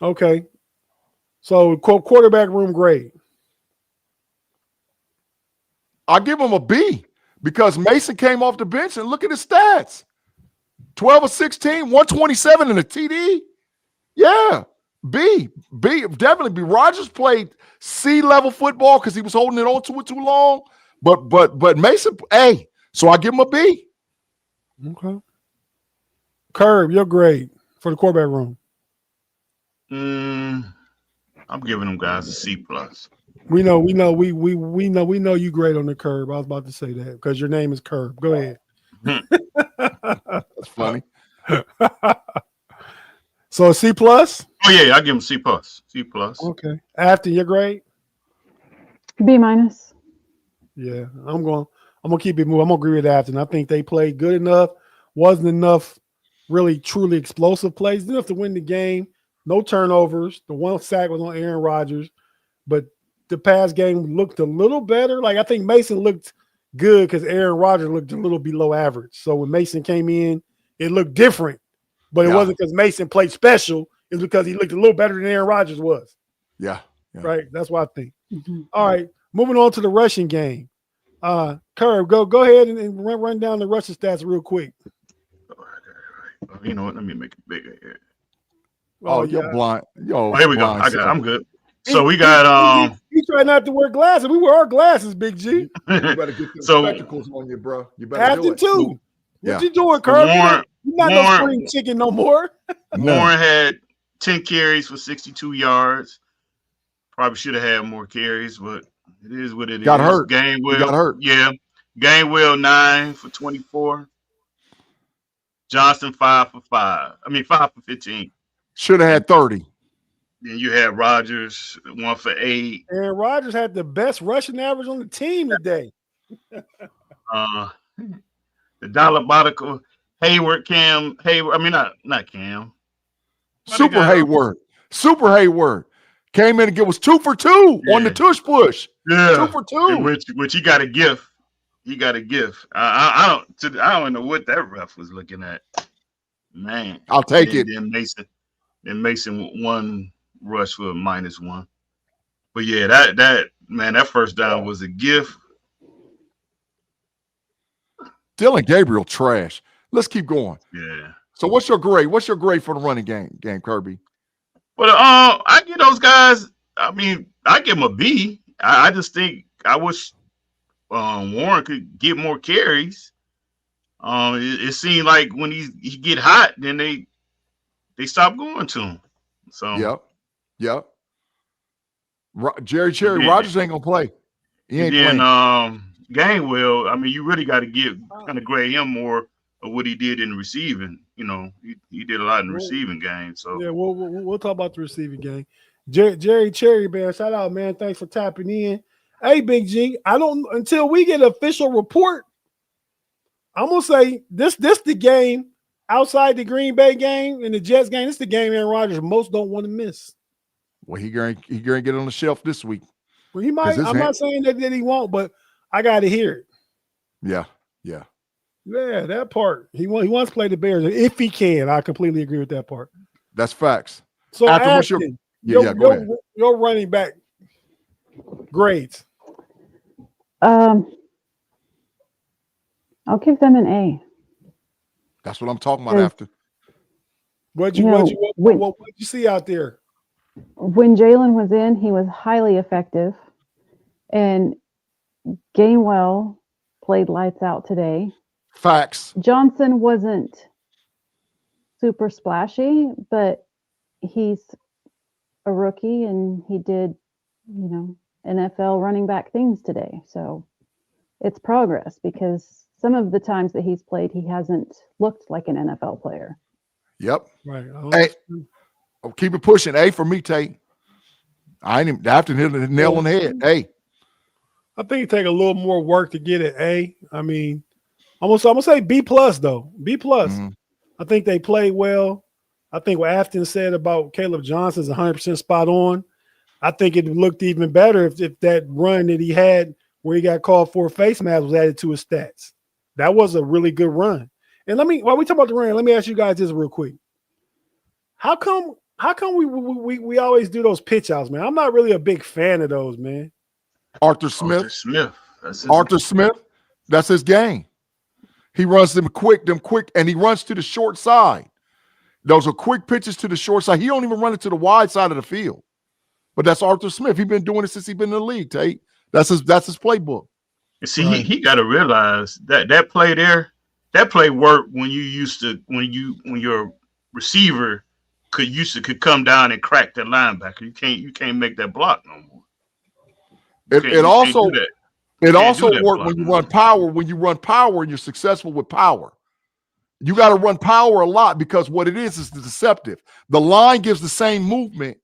A: Okay. So quarterback room grade.
B: I'll give him a B because Mason came off the bench and look at his stats. 12 of 16, 127 in a TD. Yeah. B. Definitely B. Rodgers played C-level football because he was holding it on to it too long. But Mason, A. So I give him a B.
A: Okay. Kerb, your grade for the quarterback room.
D: I'm giving them guys a C+.
A: We know you grade on the Kerb. I was about to say that because your name is Kerb. Go ahead.
B: That's funny.
A: So a C+?
D: Oh yeah, I give them C+. C+.
A: Okay. Afton, your grade?
C: B-.
A: Yeah, I'm gonna keep it moving. I'm gonna agree with Afton. I think they played good enough. Wasn't enough really truly explosive plays. Enough to win the game. No turnovers. The one sack was on Aaron Rodgers, but the pass game looked a little better. Like I think Mason looked good because Aaron Rodgers looked a little below average. So when Mason came in, it looked different. But it wasn't because Mason played special. It's because he looked a little better than Aaron Rodgers was.
B: Yeah.
A: Right. That's what I think. All right. Moving on to the rushing game. Kerb, go ahead and run down the rushing stats real quick.
D: You know what? Let me make it bigger here.
B: Oh, you're blind. Yo,
D: Oh, here we go. I'm good. So we got
A: He tried not to wear glasses. We wear our glasses, Big G.
B: You better get some
D: So-
B: spectacles on you, bro. You better do
A: Afton
B: it.
A: too.
B: Yeah.
A: What you doing, Kerb?
D: Warren-
A: You're not no
D: Warren-
A: spring chicken no more.
D: Warren had 10 carries for 62 yards. Probably should have had more carries, but it is what it is.
B: Got hurt.
D: Gainwell,
B: He got hurt.
D: Yeah. Gainwell 9 for 24. Johnson 5 for 15.
B: Should have had 30.
D: Then you had Rodgers 1 for 8.
A: Aaron Rodgers had the best rushing average on the team today.
D: The diabolical Hayward, Cam Hayward. I mean, not Cam.
B: Super Hayward came in and was 2 for 2 on the tush push.
D: Yeah,
B: 2 for 2.
D: which he got a gift. He got a gift. I don't know what that ref was looking at. Man,
B: I'll take it.
D: Then Mason one rush for a -1. But yeah, that first down was a gift.
B: Dylan Gabriel trash. Let's keep going.
D: Yeah.
B: So what's your grade? What's your grade for the running game, Kirby?
D: But I give those guys. I mean, I give them a B. I just think I wish Warren could get more carries. It seemed like when he get hot, then they stop going to him. So
B: Yep. Jerry Cherry Rodgers ain't gonna play. He ain't playing.
D: Gainwell, I mean, you really got to kind of grade him more of what he did in the receiving. You know, he did a lot in the receiving game. So
A: yeah, we'll talk about the receiving game. Jerry Cherry Bear, shout out, man. Thanks for tapping in. Hey, Big G, until we get an official report, I'm gonna say this the game outside the Green Bay game and the Jets game. This is the game Aaron Rodgers most don't want to miss.
B: Well, he going to get on the shelf this week.
A: Well, he might. I'm not saying that he won't, but I got to hear it.
B: Yeah,
A: that part. He wants to play the Bears if he can. I completely agree with that part.
B: That's facts.
A: So
B: After what's
A: go ahead. Your running back grades.
C: I'll give them an A.
B: That's what I'm talking about. After
A: what you see out there?
C: When Jalen was in, he was highly effective, and Gainwell played lights out today.
B: Facts.
C: Johnson wasn't super splashy, but he's a rookie and he did, NFL running back things today. So it's progress because some of the times that he's played, he hasn't looked like an NFL player.
B: Yep.
A: Right.
B: Hey, keep it pushing. A for me, Tate. I ain't even have to hit the nail on the head. Hey.
A: I think it take a little more work to get an A. I mean, I'm gonna say B plus though. B plus.
B: Mm-hmm.
A: I think they played well. I think what Afton said about Caleb Johnson is 100% spot on. I think it looked even better if that run that he had where he got called for a face mask was added to his stats. That was a really good run. And while we talk about the run, let me ask you guys this real quick. How come we always do those pitch outs, man? I'm not really a big fan of those, man.
B: Arthur Smith.
D: Arthur
B: Smith. That's his game. He runs them quick, and he runs to the short side. Those are quick pitches to the short side. He don't even run it to the wide side of the field. But that's Arthur Smith. He's been doing it since he's been in the league, Tate. That's his playbook.
D: See, right. he got to realize that play there, that play worked when your receiver could come down and crack that linebacker. You can't make that block no more.
B: It also worked when you run power. When you run power and you're successful with power, you got to run power a lot because what it is deceptive. The line gives the same movement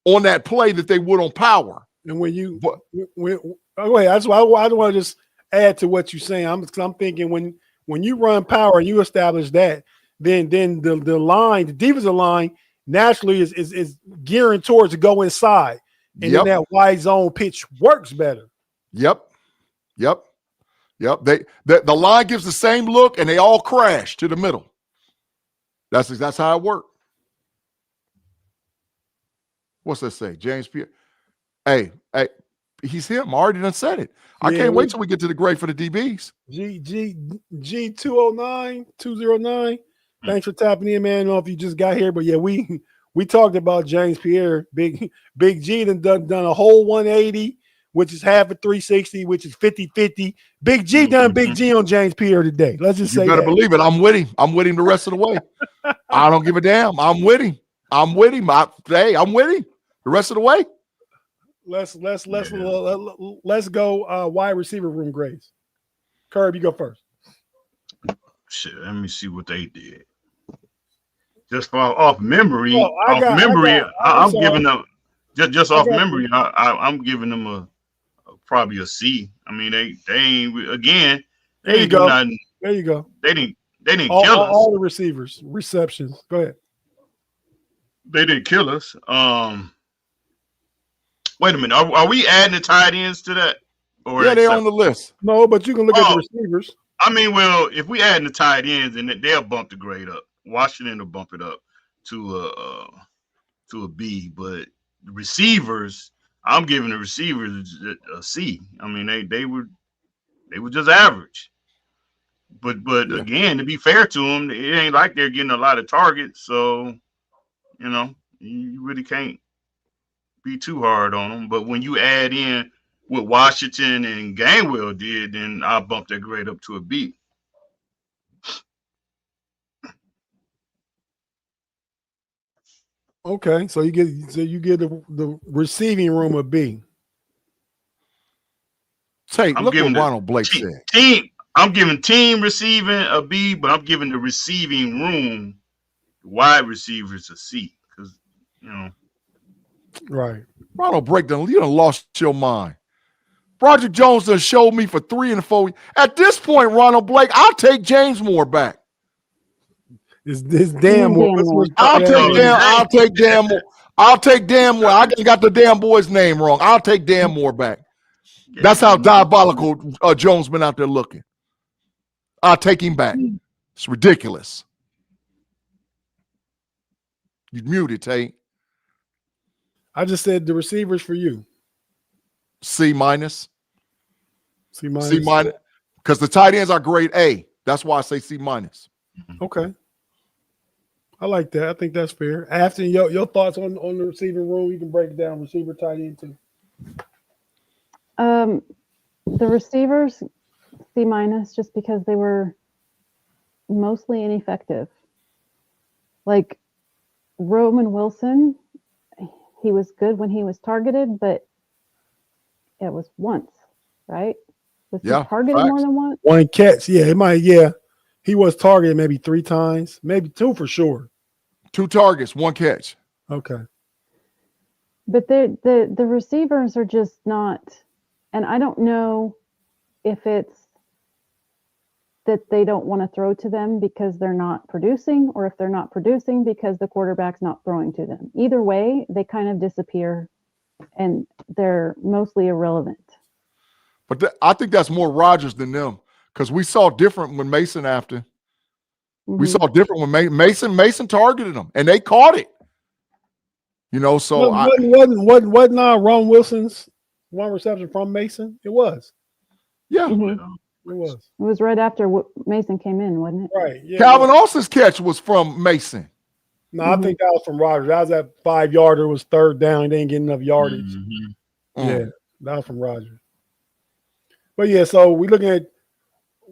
B: on that play that they would on power.
A: And go ahead. I don't want to just add to what you're saying. I'm thinking when you run power and you establish that, then the line, the defensive line, naturally is gearing towards to go inside, and then that wide zone pitch works better.
B: Yep. The line gives the same look, and they all crash to the middle. That's how it worked. What's that say? James Pierre. Hey, he's him. I already done said it. I can't wait till we get to the grade for the DBs.
A: G 209. Thanks for tapping in, man. I don't know if you just got here, but yeah, we talked about James Pierre. Big G done a whole 180, which is half a 360, which is 50-50. Big G done Big G on James Pierre today. Let's just say
B: you better believe it. I'm with him. I'm with him the rest of the way. I don't give a damn. I'm with him. I'm with him the rest of the way.
A: Let's go wide receiver room grades. Kerb, you go first.
D: Shit, let me see what they did. Just off memory, I'm giving them just off memory. I'm giving them probably a C. I mean, they ain't again. They ain't do nothing.
A: There you go.
D: They didn't kill us.
A: All the receivers, receptions. Go ahead.
D: They didn't kill us. Wait a minute. Are we adding the tight ends to that? Or
B: yeah, they're on the list.
A: No, but you can look at the receivers.
D: I mean, well, if we add the tight ends, then they'll bump the grade up. Washington will bump it up to a B. But the receivers, I'm giving the receivers a C. I mean, they were just average. But again, to be fair to them, it ain't like they're getting a lot of targets. So, you really can't be too hard on them. But when you add in what Washington and Gainwell did, then I'll bump that grade up to a B.
A: Okay, so you get the receiving room a B.
B: Look what Ronald Blake said.
D: I'm giving team receiving a B, but I'm giving the receiving room, wide receivers, a C because
A: Right.
B: Ronald Blake, you done lost your mind. Broderick Jones done showed me for 3 and 4. At this point, Ronald Blake, I'll take James Moore back.
A: It's damn Moore.
B: I'll take damn Moore. I'll take damn Moore. I got the damn boy's name wrong. I'll take damn Moore back. That's how diabolical Jones been out there looking. I'll take him back. It's ridiculous. You muted, Tate.
A: I just said the receivers for you.
B: C minus.
A: C minus.
B: C minus. Because the tight ends are grade A. That's why I say C minus.
A: Okay. I like that. I think that's fair. Afton, your thoughts on the receiving room? You can break it down. Receiver, tight end too.
C: The receivers, C minus, just because they were mostly ineffective. Like Roman Wilson, he was good when he was targeted, but it was once, right? Was he targeted more than once?
A: One catch. Yeah, it might. Yeah, he was targeted maybe 3 times, maybe 2 for sure.
B: 2 targets, 1 catch.
A: Okay.
C: But the receivers are just not, and I don't know if it's that they don't want to throw to them because they're not producing, or if they're not producing because the quarterback's not throwing to them. Either way, they kind of disappear and they're mostly irrelevant.
B: But I think that's more Rodgers than them, because we saw different when Mason after. Mm-hmm. We saw different when Mason targeted them and they caught it. You know, so
A: wasn't Ron Wilson's 1 reception from Mason? It was.
B: Yeah.
C: Mm-hmm.
A: It was.
C: It was right after Mason came in, wasn't it?
A: Right. Yeah.
B: Calvin Austin's catch was from Mason.
A: No, I think that was from Rodgers. That was that 5-yarder, was 3rd down. They didn't get enough yardage.
B: Mm-hmm.
A: Yeah, that was from Rodgers. But yeah, so we're looking at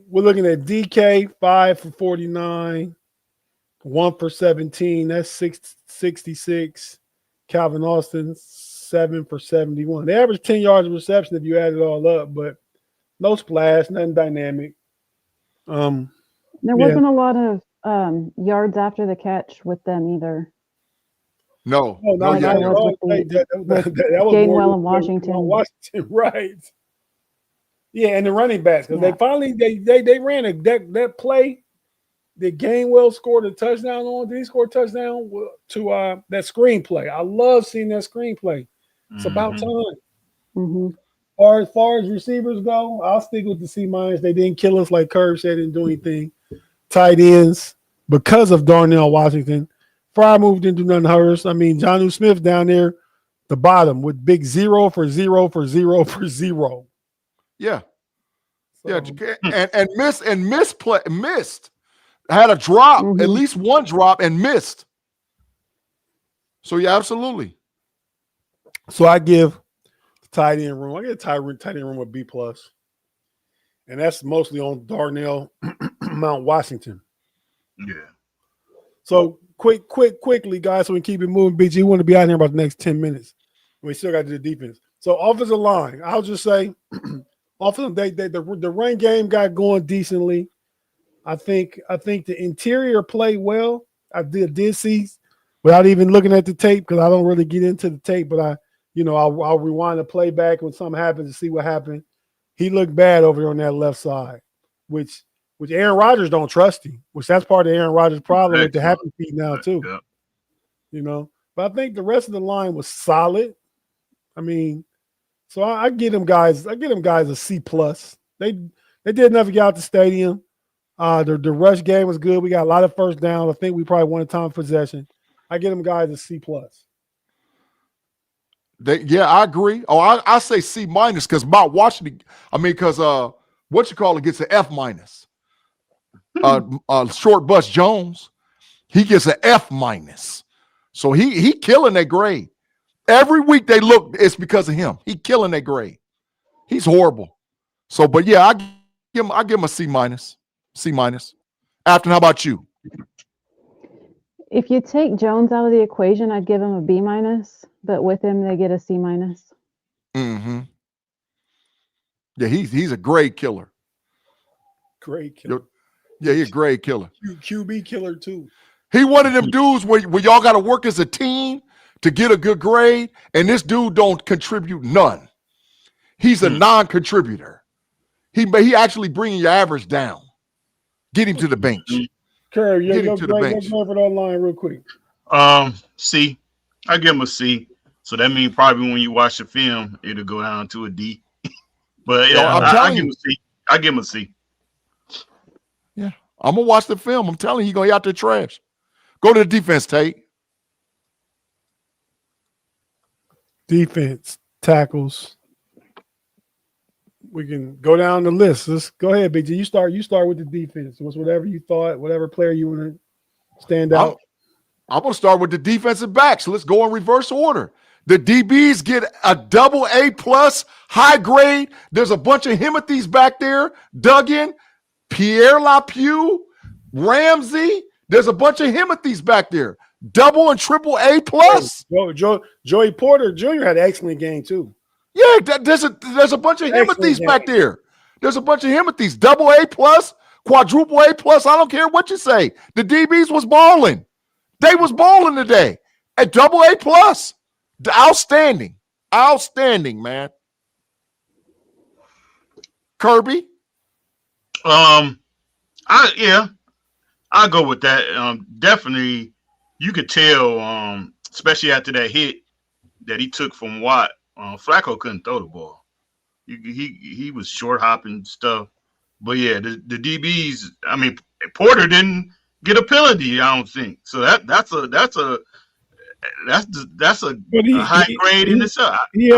A: DK 5 for 49, 1 for 17. That's 66. Calvin Austin 7 for 71. They averaged 10 yards of reception if you add it all up, but no splash, nothing dynamic.
C: There wasn't a lot of yards after the catch with them either.
B: No,
A: that was
C: Gainwell and Washington.
A: Right. Yeah, and the running backs, because they finally they ran that play that Gainwell scored a touchdown on. Did he score a touchdown to that screenplay? I love seeing that screenplay. It's about time.
C: Mm-hmm.
A: As far as receivers go, I'll stick with the C-. They didn't kill us like Kerb said, didn't do anything. Tight ends, because of Darnell Washington. Fry moved, didn't do nothing to hurt us. I mean, Jonnu Smith down there, the bottom, with big 0 for 0 for 0 for 0.
B: Yeah.
A: So,
B: and missed. Had a drop, at least 1 drop, and missed. So yeah, absolutely.
A: So I give the tight end room. I get tight end room with B+. And that's mostly on Darnell Mount Washington.
D: Yeah.
A: So quickly, guys, so we can keep it moving. BG, you want to be out here about the next 10 minutes. We still got to do the defense. So offensive line, I'll just say, the run game got going decently. I think the interior played well. I did see, without even looking at the tape, because I don't really get into the tape, but I'll rewind the playback when something happens to see what happened. He looked bad over there on that left side, which Aaron Rodgers don't trust him, which that's part of Aaron Rodgers' problem with the happy feet now too. Yeah. You know, but I think the rest of the line was solid. I mean, so I get them guys a C+. They did enough to get out the stadium. The rush game was good. We got a lot of first down. I think we probably won a time of possession. I get them guys a C+.
B: I agree. Oh, I say C- because Mount Washington. I mean, because gets an F-. Short Bus Jones, he gets an F-. So he killing that grade. Every week they look, it's because of him. He killing that grade. He's horrible. So, but yeah, I give him a C-. C-. Afton, how about you?
C: If you take Jones out of the equation, I'd give him a B-, but with him they get a C-.
B: Mm-hmm. Yeah, he's a grade killer.
A: Great killer.
B: Yeah, he's a grade killer.
A: QB killer too.
B: He one of them dudes where y'all got to work as a team to get a good grade, and this dude don't contribute none. He's a non-contributor. He actually bringing your average down. Get him to the bench.
A: Kerb, get him to the bench. Go for that line real quick.
D: C. I give him a C. So that means probably when you watch the film, it'll go down to a D. But yeah, I give him a C. I give him a C.
B: Yeah, I'm gonna watch the film. I'm telling you, he's gonna eat out the trash. Go to the defense, Tate.
A: Defense, tackles. We can go down the list. Let's go ahead, BG. You start with the defense. Whatever you thought, whatever player you want to stand out.
B: I'm going to start with the defensive backs. Let's go in reverse order. The DBs get a AA+, high grade. There's a bunch of Himothy's back there. Duggan, Pierre Lapue, Ramsey. There's a bunch of Himothy's back there. Double and triple A plus.
A: Joey Porter Jr. had an excellent game too.
B: Yeah, there's a bunch of Himothy's back there. There's a bunch of Himothy's. Double A plus, quadruple A plus. I don't care what you say. The DBs was balling. They was balling today at double A plus. Outstanding. Outstanding, man. Kirby.
D: I'll go with that. Definitely, you could tell, especially after that hit that he took from Watt, Flacco couldn't throw the ball. He was short hopping stuff. But yeah, the DBs. I mean, Porter didn't get a penalty. I don't think so. That's a high grade in itself.
A: He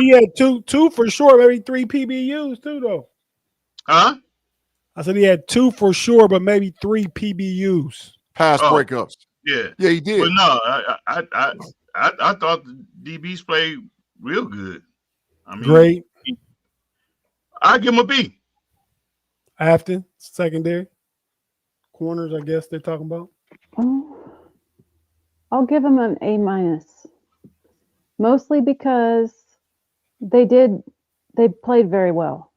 A: had two for sure, maybe 3 PBUs too, though.
D: Huh?
A: I said he had 2 for sure, but maybe 3 PBUs.
B: Pass breakups.
D: Yeah,
B: he did.
D: But no, I thought the DBs played real good. I mean,
A: great.
D: I give him a B.
A: Afton, secondary corners, I guess they're talking about.
C: I'll give him an A-, mostly because they played very well.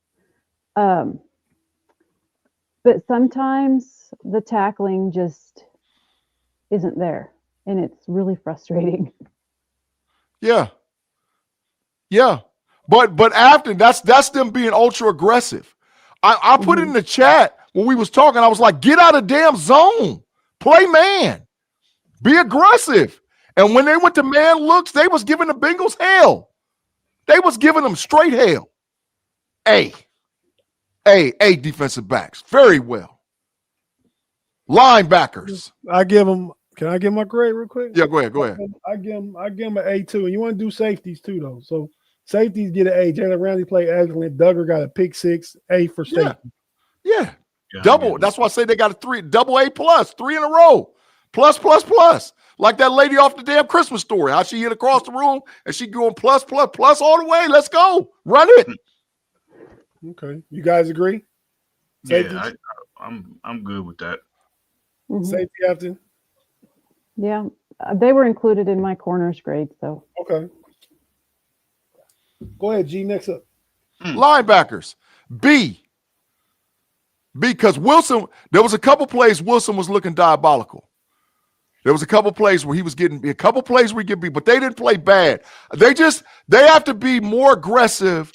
C: But sometimes the tackling just isn't there, and it's really frustrating.
B: Yeah. But Afton, that's them being ultra aggressive. I put it in the chat when we was talking. I was like, get out of damn zone. Play man. Be aggressive. And when they went to man looks, they was giving the Bengals hell. They was giving them straight hell. A defensive backs. Very well. Linebackers.
A: Can I give my grade real quick?
B: Yeah, go ahead.
A: I give him an A2. And you want to do safeties too, though. So safeties get an A. Jalen Ramsey played excellent. Duggar got a pick 6. A for safety.
B: Yeah. Double. That's why I say they got a double A plus, 3 in a row. Plus. Like that lady off the damn Christmas story. How she hit across the room and she going plus all the way. Let's go. Run it.
A: Okay. You guys agree?
D: Yeah, I'm good with that.
C: Mm-hmm.
A: Safety captain.
C: Yeah. They were included in my corners grade, so.
A: Okay. Go ahead, G. Next up.
B: Linebackers. B. Because Wilson, there was a couple plays Wilson was looking diabolical. There was a couple plays where he was getting beat, but they didn't play bad. They have to be more aggressive.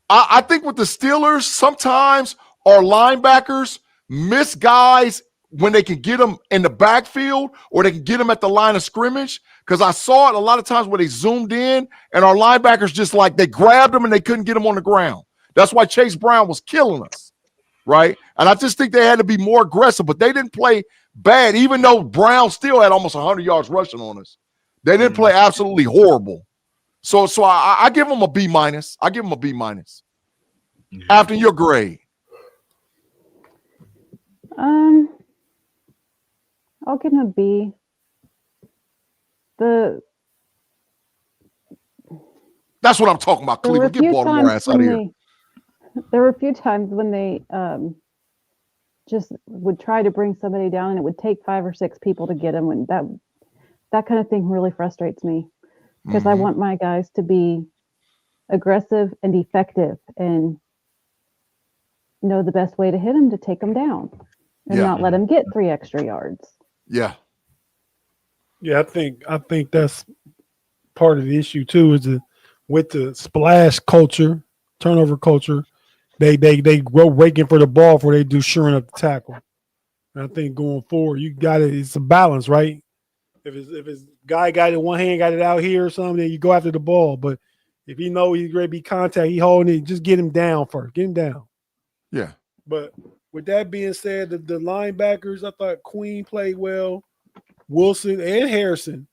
B: I think with the Steelers, sometimes our linebackers miss guys when they can get them in the backfield or they can get them at the line of scrimmage. Because I saw it a lot of times where they zoomed in and our linebackers just like they grabbed them and they couldn't get them on the ground. That's why Chase Brown was killing us, right? And I just think they had to be more aggressive, but they didn't play bad, even though Brown still had almost 100 yards rushing on us. They didn't play absolutely horrible. So I give them a B-. I give them a B-. After your grade.
C: I'll give him a B.
B: That's what I'm talking about, Cleveland. Get Baltimore ass out of here.
C: There were a few times when they just would try to bring somebody down, and it would take 5 or 6 people to get him. And that kind of thing really frustrates me because I want my guys to be aggressive and effective and know the best way to hit him to take them down and not let them get 3 extra yards.
B: Yeah.
A: Yeah, I think that's part of the issue too. Is with the splash culture, turnover culture, they go raking for the ball before they do shoring up the tackle. And I think going forward, you got it. It's a balance, right? If it's guy got it one hand, got it out here or something, then you go after the ball. But if you know he's going to be contact, he holding it, just get him down first. Get him down.
B: Yeah.
A: But with that being said, the linebackers, I thought Queen played well. Wilson and Harrison,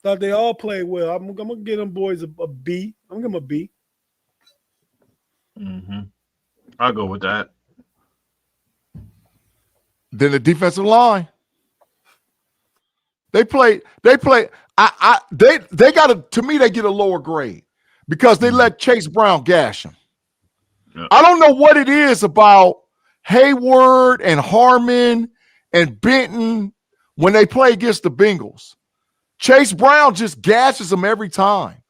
A: thought they all played well. I'm gonna give them boys a B. I'm gonna give them a B.
D: I'll go with that.
B: Then the defensive line. They got to me, they get a lower grade because they let Chase Brown gash him. Yep. I don't know what it is about Hayward and Harmon and Benton when they play against the Bengals. Chase Brown just gashes them every time.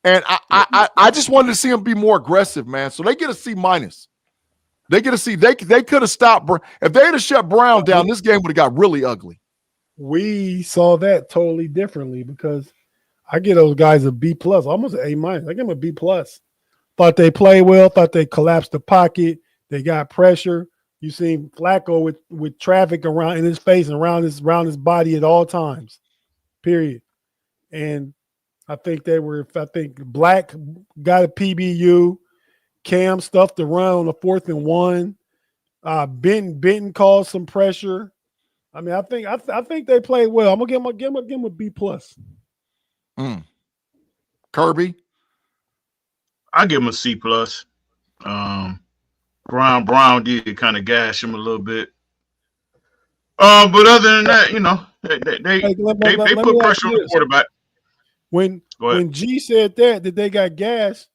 B: And I just wanted to see him be more aggressive, man. So they get a C minus. They get a C. They could have stopped. If they had shut Brown down, this game would have got really ugly.
A: We saw that totally differently because I give those guys a B plus, almost an A minus. I give them a B plus. Thought they played well. Thought they collapsed the pocket. They got pressure. You seen Flacco with traffic around in his face and around his body at all times. Period. And I think Black got a PBU. Cam stuffed the run on the 4th and 1. Benton caused some pressure. I mean, I think they played well. I'm gonna give them a B plus.
B: Kirby,
D: I give him a C plus. Brown did kind of gash him a little bit. But other than that, you know, they put pressure on the quarterback.
A: When G said that they got gashed,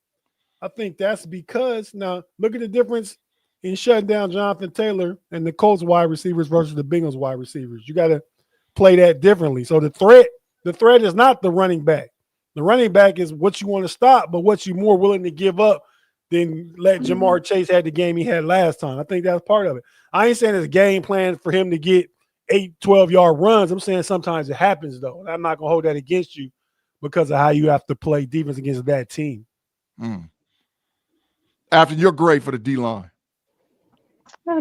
A: I think that's because now look at the difference in shutting down Jonathan Taylor and the Colts wide receivers versus the Bengals wide receivers. You got to play that differently. So the threat is not the running back. The running back is what you want to stop, but what you're more willing to give up than let Jamar Chase had the game he had last time. I think that's part of it. I ain't saying it's a game plan for him to get 8, 12-yard runs. I'm saying sometimes it happens, though. I'm not going to hold that against you because of how you have to play defense against that team.
B: After your grade for the D-line.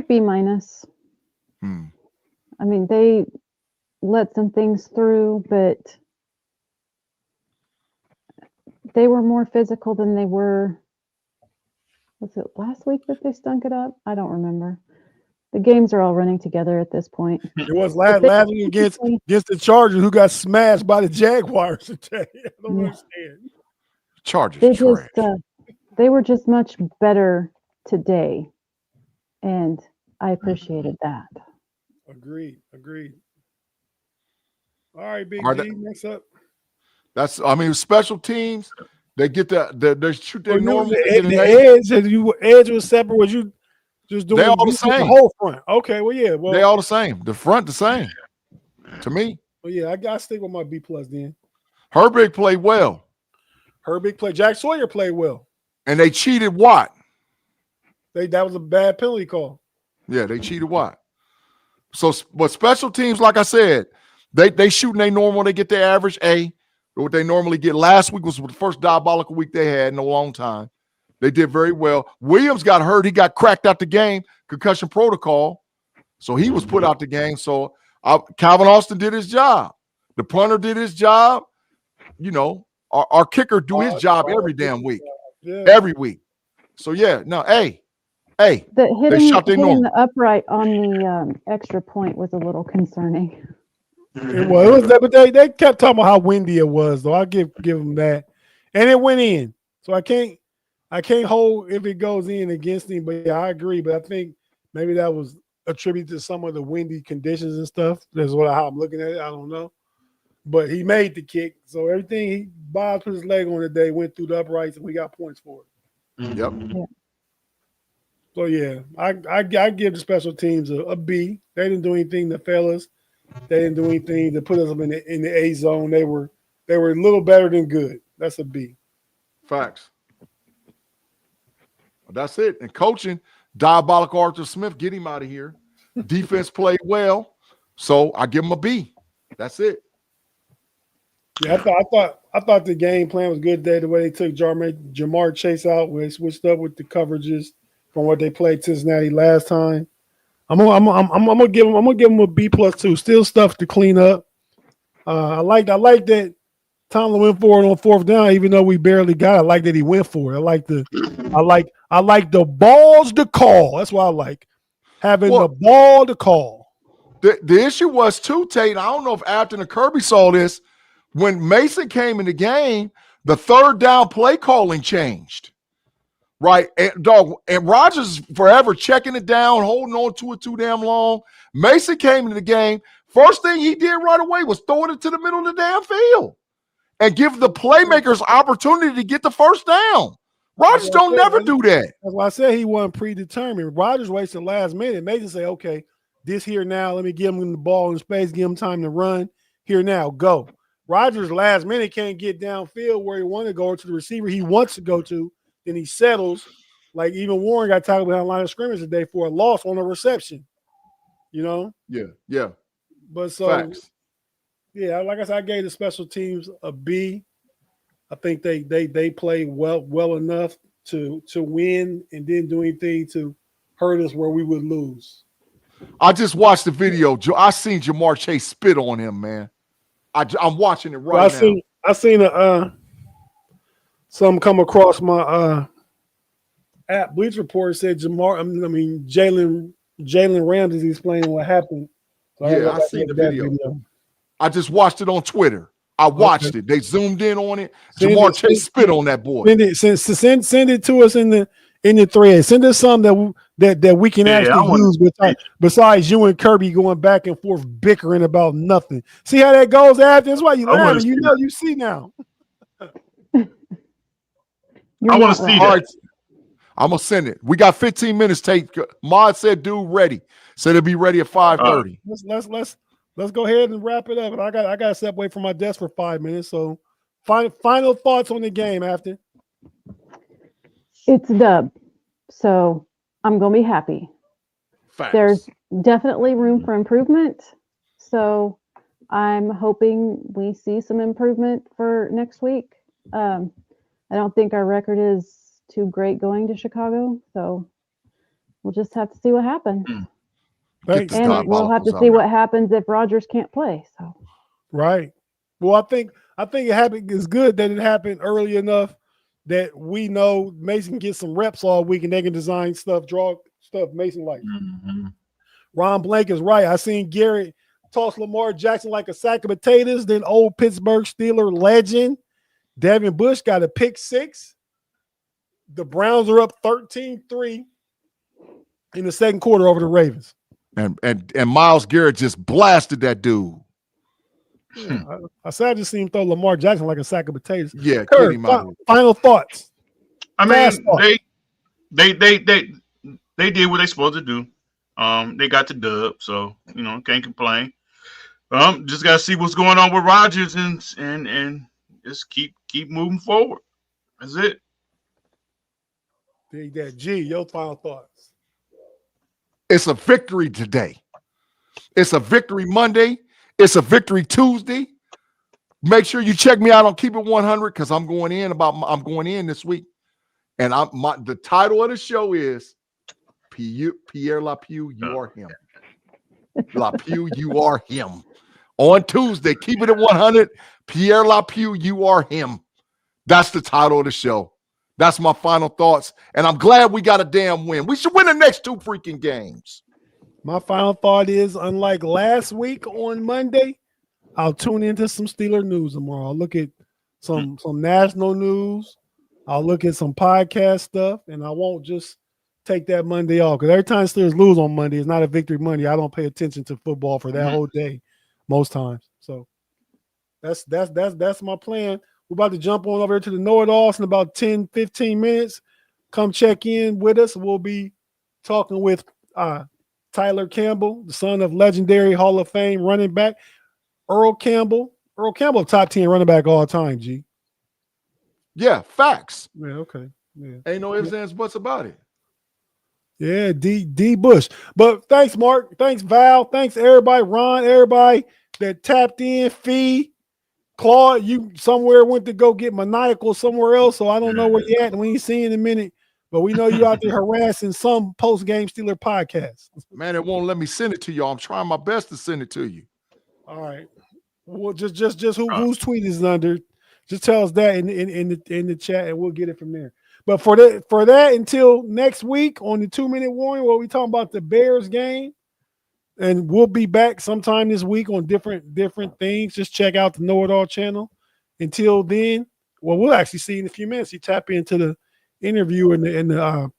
C: B minus. I mean, they let some things through, but they were more physical than they were. Was it last week that they stunk it up? I don't remember. The games are all running together at this point.
A: It was last week against the Chargers, who got smashed by the Jaguars today. I don't understand.
B: Chargers trash.
C: They were just much better today, and I appreciated that.
A: Agreed. All right, Big D, next up.
B: Special teams. They get they shoot their normal.
A: The edge was separate. Was you just doing?
B: They all the same.
A: The whole front. Okay, well, yeah. Well,
B: they all the same. The front the same. To me.
A: Well, yeah, I got to stick with my B plus then.
B: Herbig played well.
A: Jack Sawyer played well.
B: And they cheated Watt.
A: That was a bad penalty call.
B: Yeah, they cheated Watt. So, but special teams, like I said, they shooting they normal. They get their average A. What they normally get. Last week was the first diabolical week they had in a long time. They did very well. Williams got hurt. He got cracked out the game, concussion protocol. So he was put out the game. So Calvin Austin did his job. The punter did his job. You know, our kicker do his job every damn week. Yeah. Every week. So, yeah, no, hey. Hitting
C: the upright on the extra point was a little concerning.
A: It was that, but they kept talking about how windy it was, though. I'll give them that. And it went in. So I can't hold if it goes in against him, but yeah, I agree. But I think maybe that was attributed to some of the windy conditions and stuff. That's how I'm looking at it. I don't know. But he made the kick. So everything Bob put his leg on today went through the uprights, and we got points for it.
B: Yep.
C: Yeah.
A: So, yeah, I give the special teams a B. They didn't do anything to fail us. They didn't do anything to put us in the A zone. They were a little better than good. That's a B.
B: Facts. Well, that's it. And coaching, diabolical Arthur Smith, get him out of here. Defense played well, so I give him a B. That's it.
A: Yeah, I thought the game plan was good today. The way they took Jamar Chase out, where they switched up with the coverages from what they played Cincinnati last time. I'm gonna give him a B plus too. Still stuff to clean up. I like that Tomlin went for it on 4th down, even though we barely got it. I like that he went for it. I like the balls to call. That's what I like. Having the ball to call.
B: The issue was too, Tate. I don't know if Afton and Kirby saw this. When Mason came in the game, the 3rd down play calling changed. Right. And Rodgers forever checking it down, holding on to it too damn long. Mason came into the game. First thing he did right away was throw it into the middle of the damn field and give the playmakers opportunity to get the 1st down. Rodgers don't never do that.
A: That's why I said he wasn't predetermined. Rodgers wasted last minute. Mason say, okay, this here now. Let me give him the ball in space, give him time to run. Here now, go. Rodgers last minute can't get downfield where he want to go or to the receiver he wants to go to. Then he settles. Like even Warren got tackled behind the line of scrimmage today for a loss on a reception. You know?
B: Yeah.
A: But so,
B: Facts.
A: yeah, like I said, I gave the special teams a B. I think they played well enough to win and didn't do anything to hurt us where we would lose.
B: I just watched the video. I seen Jamar Chase spit on him, man. I'm watching it right now.
A: I seen some come across my app. Bleach Report said Jalen Ramsey explaining what happened. So
B: I seen the video. I just watched it on Twitter. I watched it. They zoomed in on it. Jamar Chase spit on that boy.
A: Send it to us in the thread. Send us some that we can actually use besides you and Kirby going back and forth bickering about nothing. See how that goes, Afton? That's why you laughing. You know, you see now.
D: I want to see that.
B: Right. I'm gonna send it. We got 15 minutes. Tate. Mod said, "Dude, ready." Said it'll be ready at 5:30.
A: Let's go ahead and wrap it up. I got to step away from my desk for 5 minutes. So, final thoughts on the game, Afton.
C: It's a dub, so I'm gonna be happy.
B: Facts.
C: There's definitely room for improvement, so I'm hoping we see some improvement for next week. I don't think our record is too great going to Chicago, so we'll just have to see what happens.
A: Thanks.
C: And we'll have to see what happens if Rodgers can't play. So,
A: right. Well, I think it happened. It's good that it happened early enough that we know Mason gets some reps all week and they can design stuff, draw stuff Mason likes.
D: Mm-hmm.
A: Ron Blank is right. I seen Garrett toss Lamar Jackson like a sack of potatoes. Then old Pittsburgh Steeler legend Devin Bush got a pick six. The Browns are up 13-3 in the second quarter over the Ravens.
B: And Myles Garrett just blasted that dude.
A: Yeah, I said I just seen him throw Lamar Jackson like a sack of potatoes.
B: Yeah,
A: Kerb, final thoughts.
D: I mean, they did what they supposed to do. They got the dub, so can't complain. Just gotta see what's going on with Rodgers and just keep moving forward. That's it.
A: Big that G, your final thoughts.
B: It's a victory today. It's a victory Monday. It's a victory Tuesday. Make sure you check me out on Keep It 100 because I'm going in this week. And the title of the show is Pierre Lapue, you are him. Lapue, you are him. On Tuesday, Keep It at 100, Pierre Lapue, you are him. That's the title of the show. That's my final thoughts. And I'm glad we got a damn win. We should win the next two freaking games.
A: My final thought is, unlike last week on Monday, I'll tune into some Steeler news tomorrow. I'll look at some national news. I'll look at some podcast stuff, and I won't just take that Monday off. Because every time Steelers lose on Monday, it's not a victory Monday. I don't pay attention to football for that whole day most times. So that's my plan. We're about to jump on over to the KnoItAllz in about 10, 15 minutes. Come check in with us. We'll be talking with Tyler Campbell, the son of legendary Hall of Fame running back Earl Campbell. Earl Campbell, top 10 running back all time, G.
B: Yeah, facts.
A: Yeah, okay. Yeah.
B: Ain't no ifs, ands, buts about it.
A: Yeah, D Bush. But thanks, Mark. Thanks, Val. Thanks, everybody. Ron, everybody that tapped in. Fee. Claude, you somewhere went to go get maniacal somewhere else, so I don't know where you at, and we ain't see you in a minute. But we know you out there harassing some post-game Steeler podcast.
B: Man, it won't let me send it to y'all. I'm trying my best to send it to you.
A: All right. Well, just whose tweet is under. Just tell us that in the chat, and we'll get it from there. But for that, until next week on the 2-minute warning, where we talking about the Bears game, and we'll be back sometime this week on different things. Just check out the KnoItAllz channel. Until then, well, we'll actually see in a few minutes. You tap into the interview in the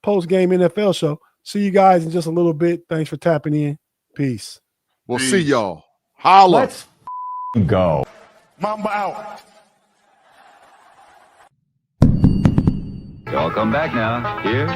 A: post-game NFL show. See you guys in just a little bit. Thanks for tapping in. Peace.
B: We'll see y'all. Holla.
E: Let's go.
F: Mamba out.
G: Y'all come back now. Here.